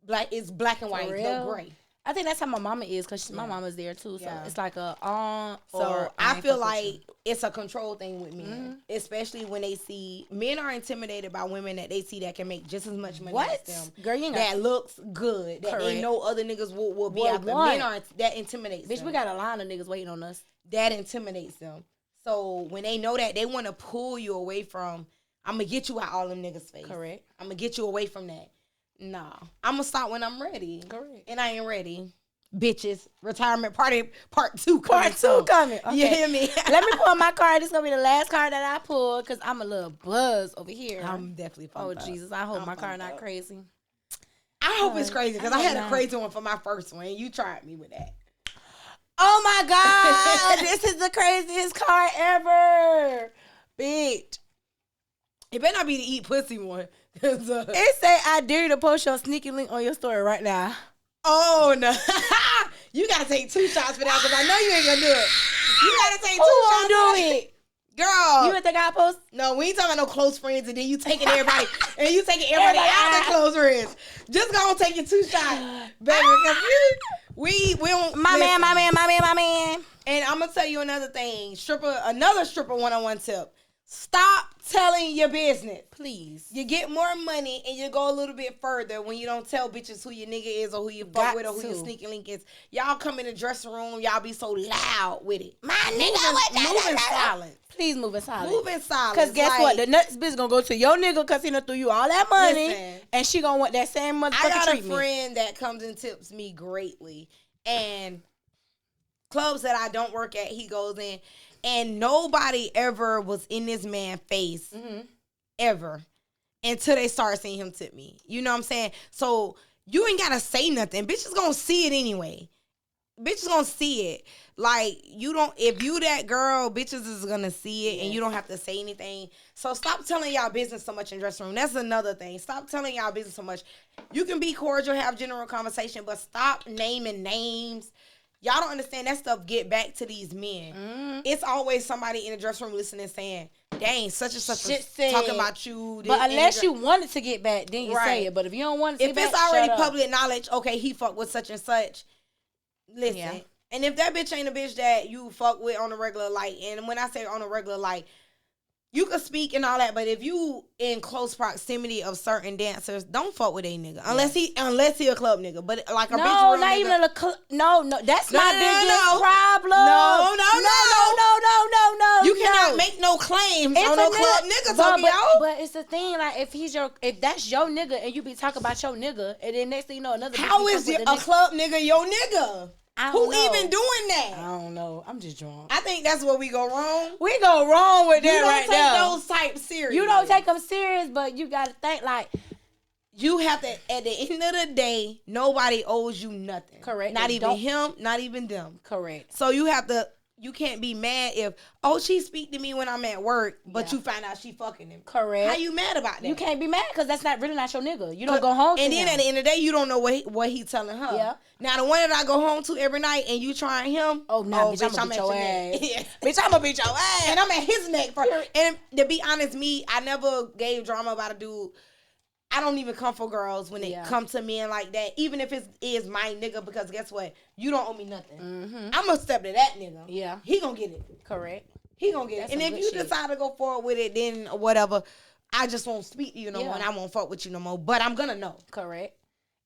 black. It's black and white. No gray. I think that's how my mama is, because my mama's there too. So it's like a So I feel like it's a control thing with men, especially when they see men are intimidated by women that they see that can make just as much money as them. Girl, you ain't that looks good. That they know other niggas will be out there. Men are that intimidates them. Bitch, we got a line of niggas waiting on us. That intimidates them. So when they know that, they want to pull you away from. I'm gonna get you out all them niggas' face. Correct. I'm gonna get you away from that. Nah, I'm gonna stop when I'm ready. Correct. And I ain't ready. Bitches, retirement party part 2 coming. Part 2 coming. Okay. You hear me? Let me pull my card. This is gonna be the last card that I pull, because I'm a little buzz over here. I'm definitely fucked up. Jesus, I hope my card not crazy. I hope it's crazy, because I had a crazy one for my first one, and you tried me with that. Oh my God, this is the craziest card ever, bitch. It better not be the eat pussy one. It say, I dare you to post your sneaky link on your story right now. Oh, no. You got to take 2 shots for that, because I know you ain't going to do it. You got to take 2 shots. Who won't do it? Girl. You would think I post? No, we ain't talking about no close friends, and then you taking everybody, and you taking everybody out of close friends. Just go and take your 2 shots, baby. Because we don't. My man. And I'm going to tell you another thing. Another stripper one-on-one tip. Stop telling your business. Please. You get more money and you go a little bit further when you don't tell bitches who your nigga is or who you fuck with or who your sneaky link is. Y'all come in the dressing room, y'all be so loud with it. My nigga, move in silence. Please move in silence. Move in silence. Because guess what? The nuts bitch gonna go to your nigga because he done threw you all that money. And she gonna want that same motherfucking treatment. I got a friend that comes and tips me greatly. And clubs that I don't work at, he goes in. And nobody ever was in this man's face, ever, until they start seeing him tip me. You know what I'm saying? So you ain't got to say nothing. Bitches going to see it anyway. Bitches going to see it. Like, if you that girl, bitches is going to see it, and you don't have to say anything. So stop telling y'all business so much in dressing room. That's another thing. Stop telling y'all business so much. You can be cordial, have general conversation, but stop naming names. Y'all don't understand that stuff get back to these men. It's always somebody in the dressing room listening saying, dang, such and such was talking about you. But unless you wanted to get back, then you say it. But if you don't want to if it's already public knowledge, okay, he fuck with such and such, listen. Yeah. And if that bitch ain't a bitch that you fuck with on a regular, like, and when I say on a regular, like, you can speak and all that, but if you in close proximity of certain dancers, don't fuck with a nigga unless he a club nigga. But like a bitch, not nigga, even a no. That's my biggest problem. No. You cannot make no claims on no club nigga talking out. But it's the thing, like if that's your nigga and you be talking about your nigga, and then next thing you know another. How is a club nigga your nigga? Who even doing that? I don't know. I'm just drunk. I think that's where we go wrong. We go wrong with that right now. You don't take those types serious. You don't take them serious, but you got to think like. You have to, at the end of the day, nobody owes you nothing. Correct. Not even him, not even them. Correct. So you can't be mad if, she speak to me when I'm at work, but you find out she fucking him. Correct. How you mad about that? You can't be mad because that's really not your nigga. You don't go home to him. And then at the end of the day, you don't know what he telling her. Yeah. Now, the one that I go home to every night and you trying him, bitch, I'm at your ass. Bitch, I'm going to beat your ass. And I'm at his neck. And to be honest, I never gave drama about a dude. I don't even come for girls when it come to men like that, even if it is my nigga, because guess what? You don't owe me nothing. I'm going to step to that nigga. Yeah. He going to get it. Correct. He going to get it. And if you decide to go forward with it, then whatever, I just won't speak to you no more, and I won't fuck with you no more. But I'm going to know. Correct.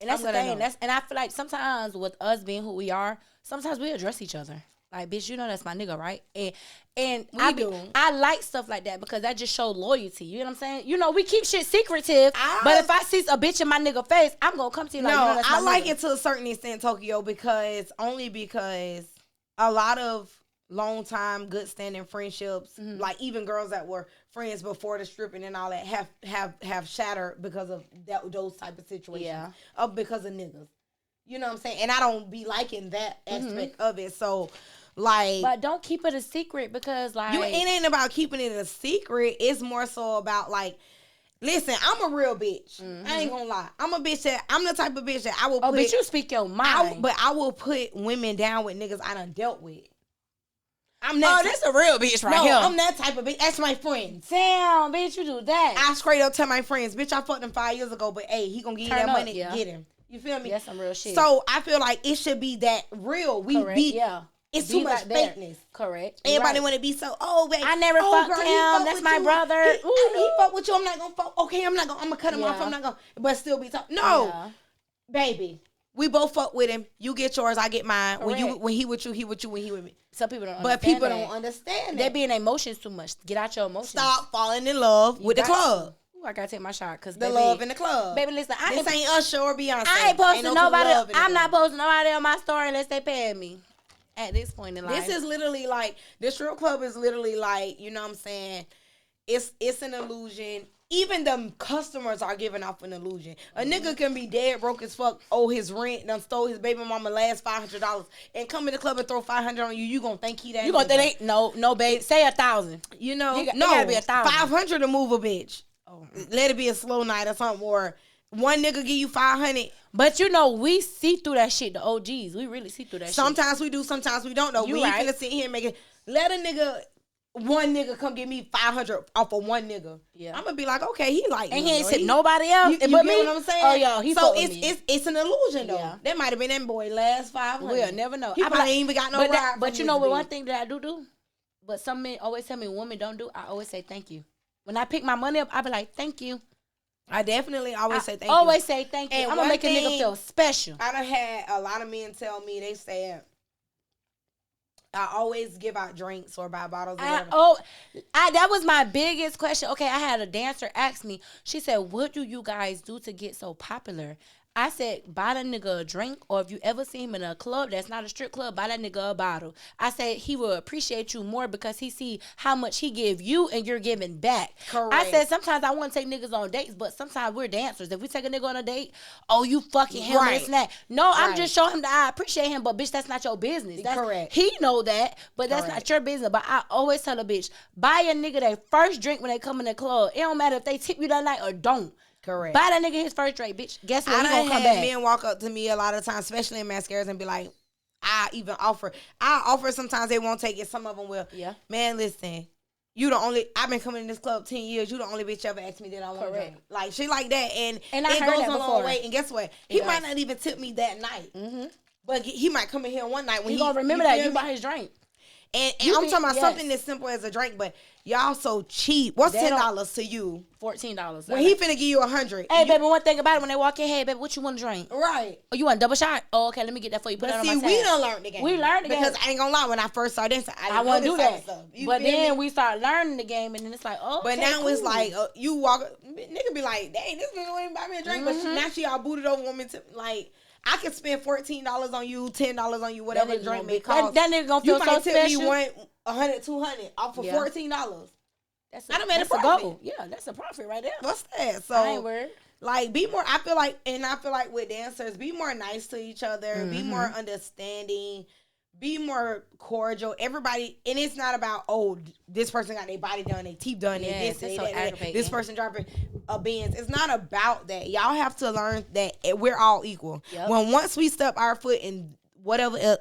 And that's the thing. And I feel like sometimes with us being who we are, sometimes we address each other. Like, bitch, you know that's my nigga, right? And I like stuff like that because that just shows loyalty. You know what I'm saying? You know, we keep shit secretive, but if I see a bitch in my nigga face, I'm going to come to you like, no, that's my I like nigga. it to a certain extent, Tokyo, because a lot of long time, good standing friendships, like even girls that were friends before the stripping and all that have shattered because of those type of situations. Because of niggas. You know what I'm saying? And I don't be liking that aspect of it. So, like... But don't keep it a secret because, like... It ain't about keeping it a secret. It's more so about, like... Listen, I'm a real bitch. I ain't gonna lie. I'm a bitch that I'm the type of bitch that I will. Oh, bitch, you speak your mind. But I will put women down with niggas I done dealt with. I'm that. This a real bitch right here. I'm that type of bitch. That's my friends. Damn, bitch, you do that. I straight up tell my friends, bitch, I fucked him 5 years ago, but hey, he gonna give you that money. Yeah. Get him. You feel me? That's some real shit. So I feel like it should be that real. It's too much fakeness. Correct. Everybody want to be so, baby. I never fucked him. That's my brother. He fuck with you. I'm not gonna fuck. Okay, I'm gonna cut him off. I'm not gonna, but still be talking. No, baby. We both fuck with him. You get yours, I get mine. Correct. When he with you, he with you. When he with me. Some people don't. But people don't understand that. They be in emotions too much. Get out your emotions. Stop falling in love with the club. Ooh, I gotta take my shot because the love in the club. Baby, listen, this ain't Usher or Beyonce. I ain't posting nobody. I'm not posting nobody on my story unless they pay me. At this point in life, this is literally like the strip club is literally like, you know what I'm saying? It's an illusion. Even the customers are giving off an illusion. A nigga can be dead broke as fuck, owe his rent, done stole his baby mama last $500, and come in the club and throw $500 on you. You gonna think he that? You gonna think no, babe. Say 1,000. You know, it gotta be 1,000. 500 to move a bitch. Let it be a slow night or something, or one nigga give you 500. But you know, we see through that shit. The OGs, we really see through that. Sometimes we do, sometimes we don't. Though we ain't finna sit here and make it. Let one nigga come give me 500 off of one nigga. Yeah, I'm gonna be like, okay, he like, and he ain't said nobody else. You but get me. What I'm saying? Oh yeah, he. So it's an illusion though. Yeah. That might have been that boy last 500. We'll never know. He probably ain't even got no ride. But you know what? One thing that I do. But some men always tell me women don't do. I always say thank you. When I pick my money up, I be like thank you. I definitely always say thank you. Always say thank you. And I'm gonna make a nigga feel special. I done had a lot of men tell me, they said, I always give out drinks or buy bottles or whatever. That was my biggest question. Okay, I had a dancer ask me. She said, what do you guys do to get so popular? I said, buy that nigga a drink, or if you ever see him in a club that's not a strip club, buy that nigga a bottle. I said he will appreciate you more because he see how much he give you and you're giving back. Correct. I said sometimes I want to take niggas on dates, but sometimes we're dancers. If we take a nigga on a date, you fucking him and this and that. No, I'm just showing him that I appreciate him, but bitch, that's not your business. Correct. He know that, but that's not your business. But I always tell a bitch, buy a nigga their first drink when they come in the club. It don't matter if they tip you that night or don't. Correct. Buy that nigga his first drink, bitch. Guess what? I done had men walk up to me a lot of times, especially in mascaras, and be like, I offer sometimes they won't take it. Some of them will. Yeah. Man, listen. I've been coming in this club 10 years. You the only bitch ever asked me that I want to drink. Like, shit like that. And I it heard goes that a long way. And guess what? He might not even tip me that night. Mm-hmm. But he might come in here one night when he gonna remember that you buy his drink. And I'm talking about something as simple as a drink, but y'all so cheap. What's $10 to you? $14. When he finna give you 100. Hey, baby, one thing about it, when they walk in, hey, baby, what you want to drink? Right. Oh, you want a double shot? Oh, okay, let me get that for you. Put that on my tab. We done learned the game. We learned the game. Because I ain't gonna lie, when I first started dancing, I want to do that. Stuff. But then we start learning the game, and then it's like, oh, but now it's like, you walk, nigga be like, dang, this nigga ain't buy me a drink. But now she all booted over women to, like, I can spend $14 on you, $10 on you, whatever the drink may cost. That nigga gonna feel so special. You might tip me $100, $200 off for $14. I done made a profit. Yeah, that's a profit right there. What's that? So I ain't worried. Like, be more. I feel like with dancers, be more nice to each other. Mm-hmm. Be more understanding. Be more cordial. Everybody, and it's not about this person got their body done, their teeth done, this person dropping a Benz. It's not about that. Y'all have to learn that we're all equal. Yep. Once we step our foot in whatever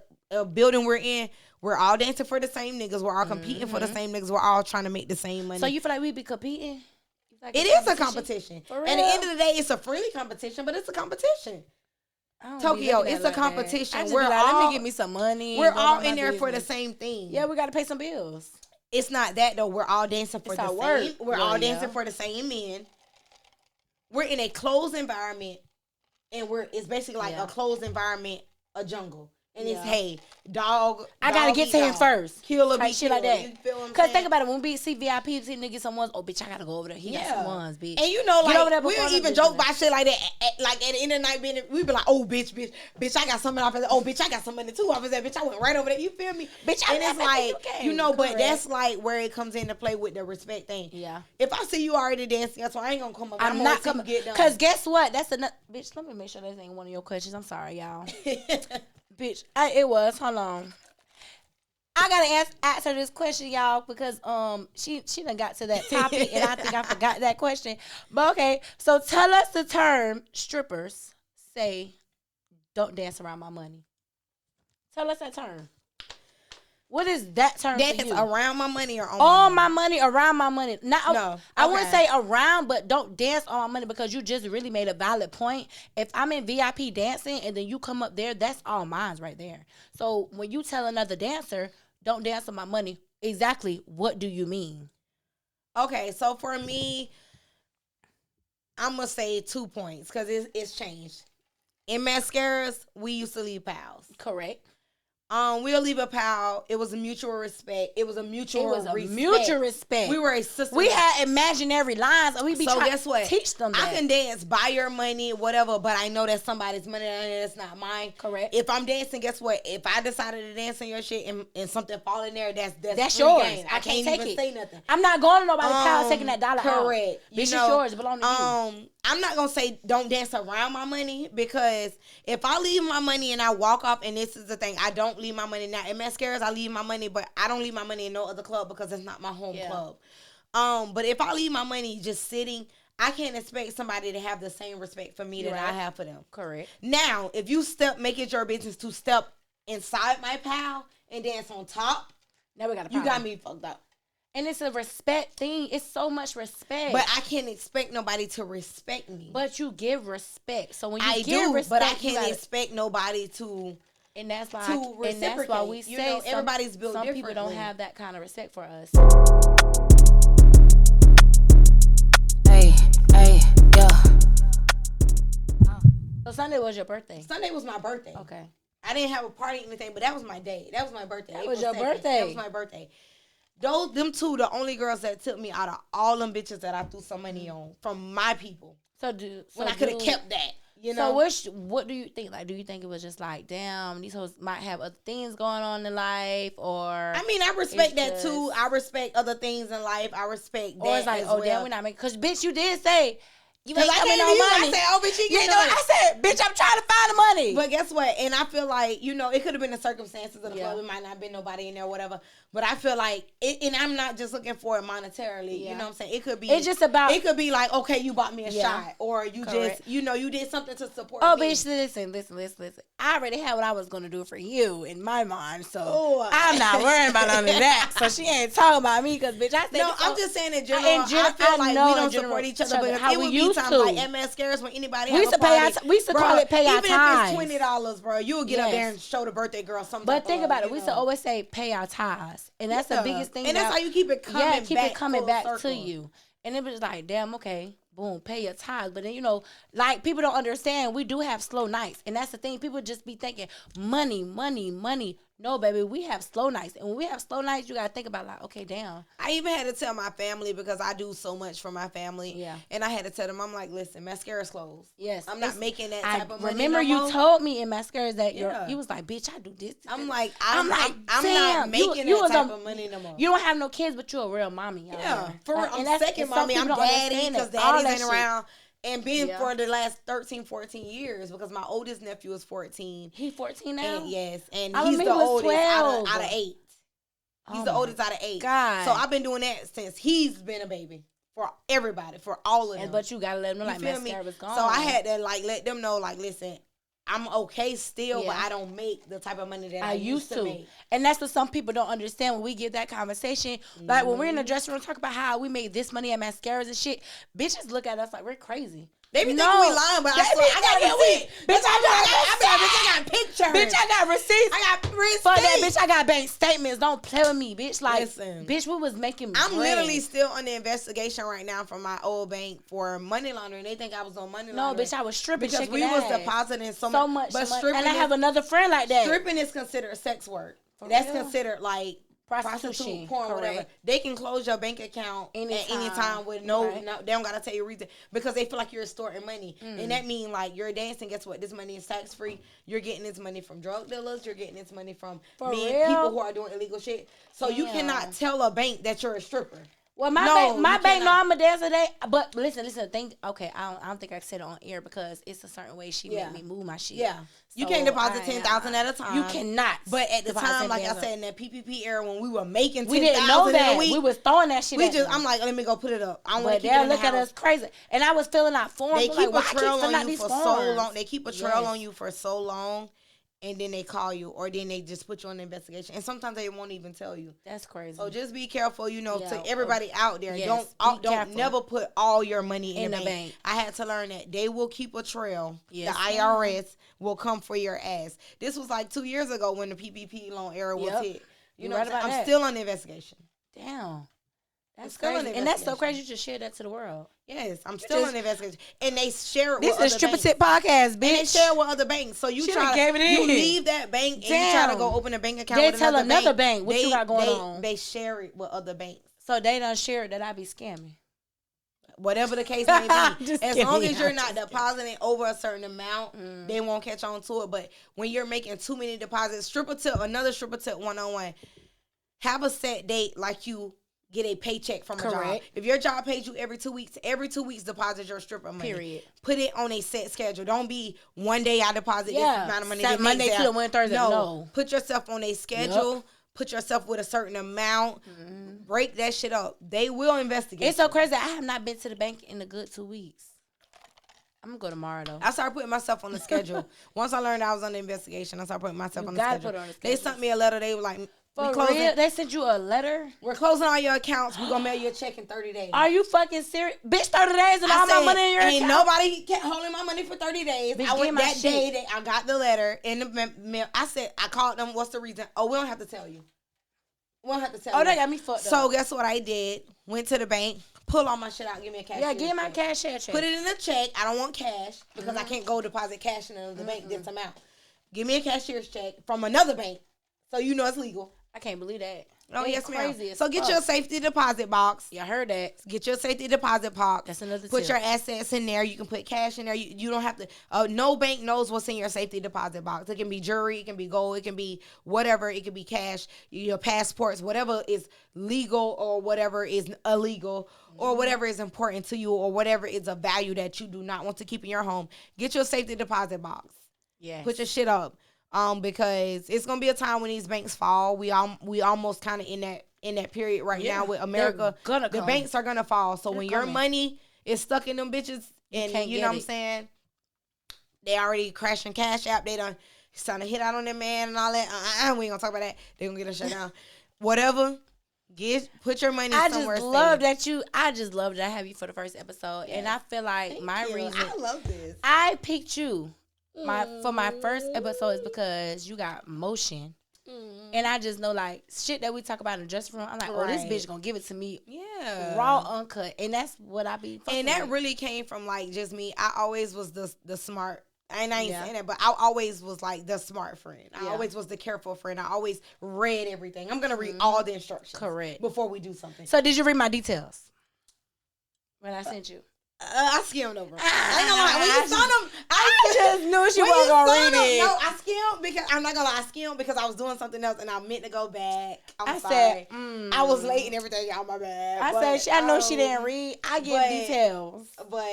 building we're in, we're all dancing for the same niggas. We're all competing for the same niggas. We're all trying to make the same money. So you feel like we be competing? Like it is a competition. And at the end of the day, it's a friendly competition, but it's a competition. Tokyo, it's a competition. Let me get me some money. We're all in there for the same thing. Yeah, we got to pay some bills. It's not that though. We're all dancing for the same. We're all dancing for the same men. We're in a closed environment, and it's basically like a closed environment, a jungle. And it's dog. I gotta get to him first. Kill or be shit like that. Cause think about it, when we see VIP, see niggas some ones. Oh, bitch, I gotta go over there. He got some ones, bitch. And you know, like we don't even joke about shit like that. Like at the end of the night, we be like, oh, bitch, I got something off of that. Oh, bitch, I got something too off of that. Bitch, I went right over there. You feel me? Bitch, and it's like but that's like where it comes into play with the respect thing. Yeah. If I see you already dancing, that's why I ain't gonna come up. I'm not coming. Cause guess what? That's another bitch. Let me make sure that ain't one of your questions. I'm sorry, y'all. Bitch, it was. Hold on. I gotta answer this question, y'all, because she done got to that topic, and I think I forgot that question. But okay, so tell us the term strippers say, "Don't dance around my money." Tell us that term. What is that term Dance for you? around my money or on my money, around my money. Not, No, I wouldn't say around, but don't dance on my money, because you just really made a valid point. If I'm in VIP dancing and then you come up there, that's all mine right there. So when you tell another dancer, don't dance on my money, exactly what do you mean? Okay, so for me, I'm going to say 2 points because it's changed. In mascaras, we used to leave pals. Correct. We'll leave a pal. It was a mutual respect. It was a mutual respect. We were a sister. We had imaginary lines, and we be trying to teach them that. I can dance by your money, whatever, but I know that's somebody's money and it's not mine. Correct. If I'm dancing, guess what? If I decided to dance in your shit and something fall in there, that's yours. Game. I can't take even it. say nothing. I'm not going to nobody's pal taking that dollar out. Correct. This is yours. It belongs to you. I'm not going to say don't dance around my money, because if I leave my money and I walk off, and this is the thing, I don't leave my money. Now, in mascaras, I leave my money, but I don't leave my money in no other club because it's not my home club. But if I leave my money just sitting, I can't expect somebody to have the same respect for me that I have for them. Correct. Now, if you make it your business to step inside my pal and dance on top, now we got a problem. You got me fucked up. And it's a respect thing. It's so much respect. But I can't expect nobody to respect me. But you give respect. So when you give respect, but I can't expect nobody to. And that's why. And that's why we say everybody's built differently. Some people don't have that kind of respect for us. Hey, yeah. So Sunday was your birthday. Sunday was my birthday. Okay. I didn't have a party or anything, but that was my day. That was my birthday. That was your birthday. That was my birthday. Them two, the only girls that took me out of all them bitches that I threw some money on from my people. When I could have kept that, you know. So what do you think? Like, do you think it was just like, damn, these hoes might have other things going on in life, or? I mean, I respect that too. I respect other things in life. I respect that. Or it's like, damn, we're not making. Because bitch, you did say. You ain't coming no money. I said, oh, bitch, you get money. I said, bitch, I'm trying to find the money. But guess what? And I feel like, it could have been the circumstances of the club. It might not have been nobody in there or whatever. But I feel like, and I'm not just looking for it monetarily. Yeah. You know what I'm saying? It could be. It's just about. It could be like, okay, you bought me a shot. Or you just, you did something to support me. Oh, bitch, listen. I already had what I was going to do for you in my mind. So I'm not worrying about none of that. So she ain't talking about me because, bitch, I said. No, I'm just saying in general. I feel like we don't support each other. But how it would be times like MS scares when anybody we used to pay we used to call it pay our tithes. Even if it's $20, bro, you'll get up there and show the birthday girl something. But think about it. We used to always say pay our tithes, and that's the biggest thing. And that's how you keep it coming back. Keep it coming back to you. And it was like, damn, okay, boom, pay your tithes. But then, like, people don't understand, we do have slow nights. And that's the thing. People just be thinking, money. No, baby, we have slow nights. And when we have slow nights, you got to think about, like, okay, damn. I even had to tell my family, because I do so much for my family. Yeah. And I had to tell them, I'm like, listen, mascara's closed. Yes. I'm not making that type of money. Remember you told me in mascaras that you was like, bitch, I do this. I'm like, I'm not making that type of money no more. You don't have no kids, but you're a real mommy. Yeah. I'm second mommy. I'm daddy because daddy's ain't around. And been for the last 13, 14 years, because my oldest nephew is 14. He's 14 now? And yes. And he's the oldest out of 8. He's the oldest out of 8. God. So I've been doing that since he's been a baby. For everybody. For all of them. But you got to let them know, like, mascara was gone. So I had to, like, let them know, like, listen, I'm okay still, but I don't make the type of money that I used to make. And that's what some people don't understand when we get that conversation. Like, when we're in the dressing room talk about how we made this money at mascaras and shit, bitches look at us like we're crazy. They be thinking we lying, but I got receipts. Bitch, I got pictures. Bitch, I got receipts. I got receipts. Fuck that, bitch, I got bank statements. Don't play with me, bitch. Like, listen, bitch, we was making bread. I'm literally still under investigation right now from my old bank for money laundering. They think I was on money laundering. No, bitch, I was stripping because we was depositing so much money. And I have another friend like that. Stripping is considered sex work. That's considered like prostitute, porn, whatever. They can close your bank account at any time with no, they don't gotta tell you a reason, because they feel like you're storing money. And that mean, like, you're dancing, guess what? This money is tax free. You're getting this money from drug dealers. You're getting this money from people who are doing illegal shit. So you cannot tell a bank that you're a stripper. Well, my No, bank, you know cannot. I'm a dancer. But listen. Okay, I don't think I said it on air because it's a certain way she Yeah. make me move my shit. Yeah. You So, can't deposit 10,000 at a time. You cannot. But at the deposit time, like I 10,000. said, in that PPP era when we were making 10,000 we didn't know in that. a week, We was throwing that shit. I'm like, let me go put it up. I want to But keep it they'll in the look at house. us crazy. And I was filling out forms. They I'm keep like, a why I trail keep filling out on you these for forms? so long. They keep a trail Yes. on you for so long, and then they call you, or then they just put you on the investigation. And sometimes they won't even tell you. That's crazy. So just be careful, Yeah, to everybody out there. yes, Don't be careful. never put all your money in, In the the bank. bank. I had to learn that they will keep a trail. Yes, the IRS will come for your ass. This was like 2 years ago when the PPP loan era was Yep. hit. You know, right what I'm about saying? that. I'm still on the investigation. Damn. That's It's still an crazy. And that's so investigation. crazy you just shared that to the world. Yes, I'm still just- on the investigation, and they share it This with is other Stripper banks. Tip Podcast, And they bitch. share with other banks. So you Shoulda try gave it you in. leave that bank and you try to Damn. go open a bank account They with tell another bank what you got going on. They share it with other banks. So they done shared that I be scamming. Whatever the case may be. Just As kidding. long as you're I'm not just depositing over a certain amount, they won't catch on to it. But when you're making too many deposits, another stripper tip 101, have a set date like you get a paycheck from a job. Correct. If your job pays you every 2 weeks deposit your stripper money. Period. Put it on a set schedule. Don't be one day I deposit this amount of money. Sat the Monday, next day Tuesday, Wednesday, Thursday. No. Put yourself on a schedule. Put yourself with a certain amount. Break that shit up. They will investigate. It's so crazy. I have not been to the bank in a good 2 weeks. I'm gonna go tomorrow though. I started putting myself on the schedule. Once I learned I was on the investigation, I started putting myself You on the gotta schedule. put it on the They schedule. sent me a letter. They were like, For closing, real? They sent you a letter? we're closing all your accounts. We're going to mail you a check in 30 days. Are you fucking serious? Bitch, 30 days and all my money in your ain't account? nobody kept holding my money for 30 days. Bitch, I give went my that shit. day that I got the letter in the mail. I called them. What's the reason? Oh, we don't have to tell you. We don't have to tell you. Oh, they got me fucked So up. guess what I did? Went to the bank, pull all my shit out, give me a cash. Yeah, give me my cash check. Put it in a check. I don't want cash because I can't go deposit cash in another bank this amount. Give me a cashier's check from another bank, so you know it's legal. I can't believe that. Oh, They yes, ma'am. crazy as So get fuck. your safety deposit box. Yeah, I heard that. Get your safety deposit box. That's another Put tip. your assets in there. You can put cash in there. You don't have to. No bank knows what's in your safety deposit box. It can be jewelry. It can be gold. It can be whatever. It can be cash. Your passports. Whatever is legal or whatever is illegal or whatever is important to you or whatever is a value that you do not want to keep in your home. Get your safety deposit box. Yes. Put your shit up. Because it's gonna be a time when these banks fall. We almost kind of in that period right Yeah, now with America. they're gonna the come. banks are gonna fall. So They're when your coming. money is stuck in them bitches, and can't you get know what I'm it. saying, they already crashing Cash App. They done trying to hit out on that man and all that. We ain't gonna talk about that. They gonna get us shut down. Whatever. Put your money I somewhere just safe. love that I just love that I have you for the first episode. Yes. And I feel like Thank my you. reason I love this. I picked you for my first episode is because you got motion. And I just know like shit that we talk about in the dressing room. I'm like, oh, this Right. bitch gonna give it to me Yeah. raw, uncut. And that's what I be fucking And that with. really came from like just me. I always was the smart. And I ain't Yeah. saying that, but I always was like the smart friend. I Yeah. always was the careful friend. I always read everything. I'm gonna read all the instructions. Correct. Before we do something. So did you read my details when I sent you? I skimmed over. I ain't gonna lie. When you saw them, I just knew she when wasn't you gonna saw read them- it. No, I skimmed because I'm not gonna lie. I skimmed because I was doing something else and I meant to go back. I'm I sorry. said, I was late and everything. Y'all, my bad. I said, I know she um, didn't read. I give but- details. But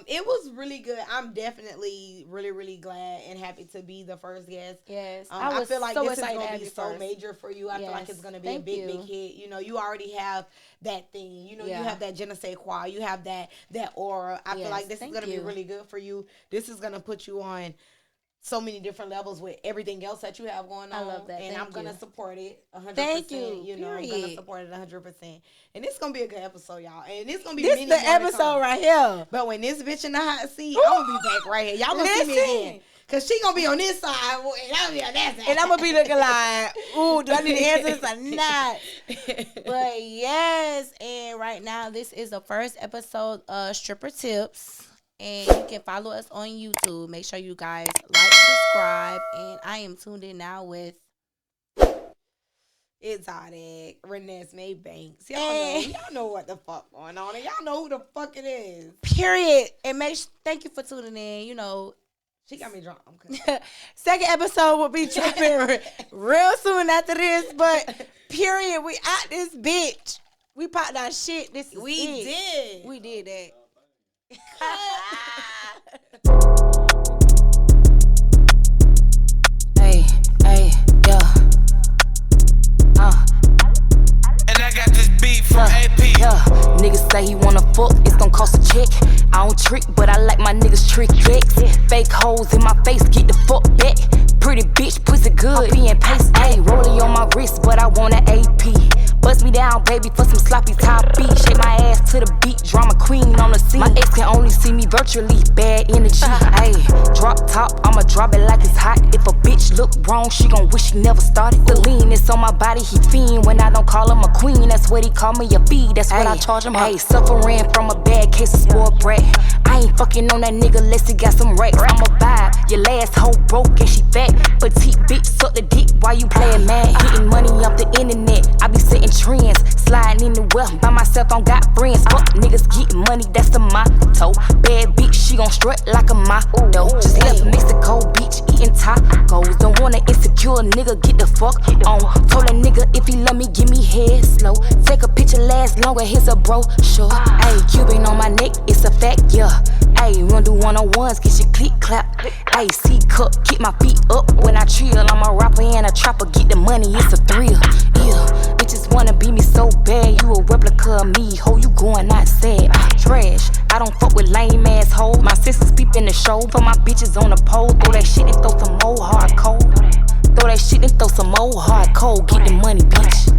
it was really good. I'm definitely really, really glad and happy to be the first guest. Yes, I feel like so this is excited to gonna have be you so first. major for you. I feel like Yes. it's gonna be a Thank big, you. big hit. You know, you already have that thing. You know, Yeah. you have that je ne sais quoi. You have that aura. I feel Yes, like this is thank gonna be you. really good for you. This is gonna put you on so many different levels with everything else that you have going on. I love that. And Thank I'm gonna you. support it 100%. Thank you. You know, I'm gonna Period. support it 100%. And it's gonna be a good episode, y'all. And it's gonna be This many the more to episode come. right here. But when this bitch in the hot seat, I'm gonna be back right here. Y'all gonna see me Listen. again. Cause she gonna be on this side and I'll be on that side. And I'm gonna be looking like, ooh, do I need to answer this or not? But yes, and right now this is the first episode of Stripper Tips. And you can follow us on YouTube. Make sure you guys like, subscribe, and I am tuned in now with Exotic, Renee Banks. Eh. Y'all know what the fuck going on. And y'all know who the fuck it is. period. And thank you for tuning in. You know, She got me drunk. Okay. second episode will be dropping real soon after this. But period, we out this bitch. We popped our shit. This is We it. did. We did that. Hey, hey, yeah. And I got this beat from AP. Yeah, niggas say he wanna fuck, it's gon' cost a check. I don't trick, but I like my niggas trick X. Fake hoes in my face, get the fuck back. Pretty bitch, pussy good, copy and paste. Ayy, rolling on my wrist, but I want an AP. Bust me down, baby, for some sloppy top beat. Shake my ass to the beat, drama queen on the scene. My ex can only see me virtually, bad energy. Ayy, drop top, I'ma drop it like it's hot. If a bitch look wrong, she gon' wish she never started. The leanness on my body, he fiend. When I don't call him a queen, that's what he call me, a fee. That's what I charge him. Ayy, suffering from a bad case of spoiled brat. I ain't fucking on that nigga unless he got some racks. I'm a vibe, your last hoe broke and she fat. Petite bitch, suck the dick while you playin' mad. Getting money off the internet, I be setting trends. Sliding anywhere by myself, I don't got friends. Fuck niggas getting money, that's the motto. Bad bitch, she gon' strut like a motto. Just left Mexico Beach eating tacos. Don't want an insecure nigga, get the fuck on. Told a nigga if he love me, give me head slow. Take a picture, last longer, here's a bro. Sure, ayy, Cuban on my neck, it's a fact, yeah. Ayy, we gon' do one-on-ones, get your click clap. Ayy, C-cup, keep my feet up when I trill. I'm a rapper and a trapper, get the money, it's a thrill. Yeah, bitches wanna be me so bad, you a replica of me, ho, you going not sad. Trash, I don't fuck with lame ass hoes. My sisters peep in the show, put my bitches on the pole. Throw that shit and throw some more hardcore. Throw that shit and throw some more hardcore, get the money, bitch.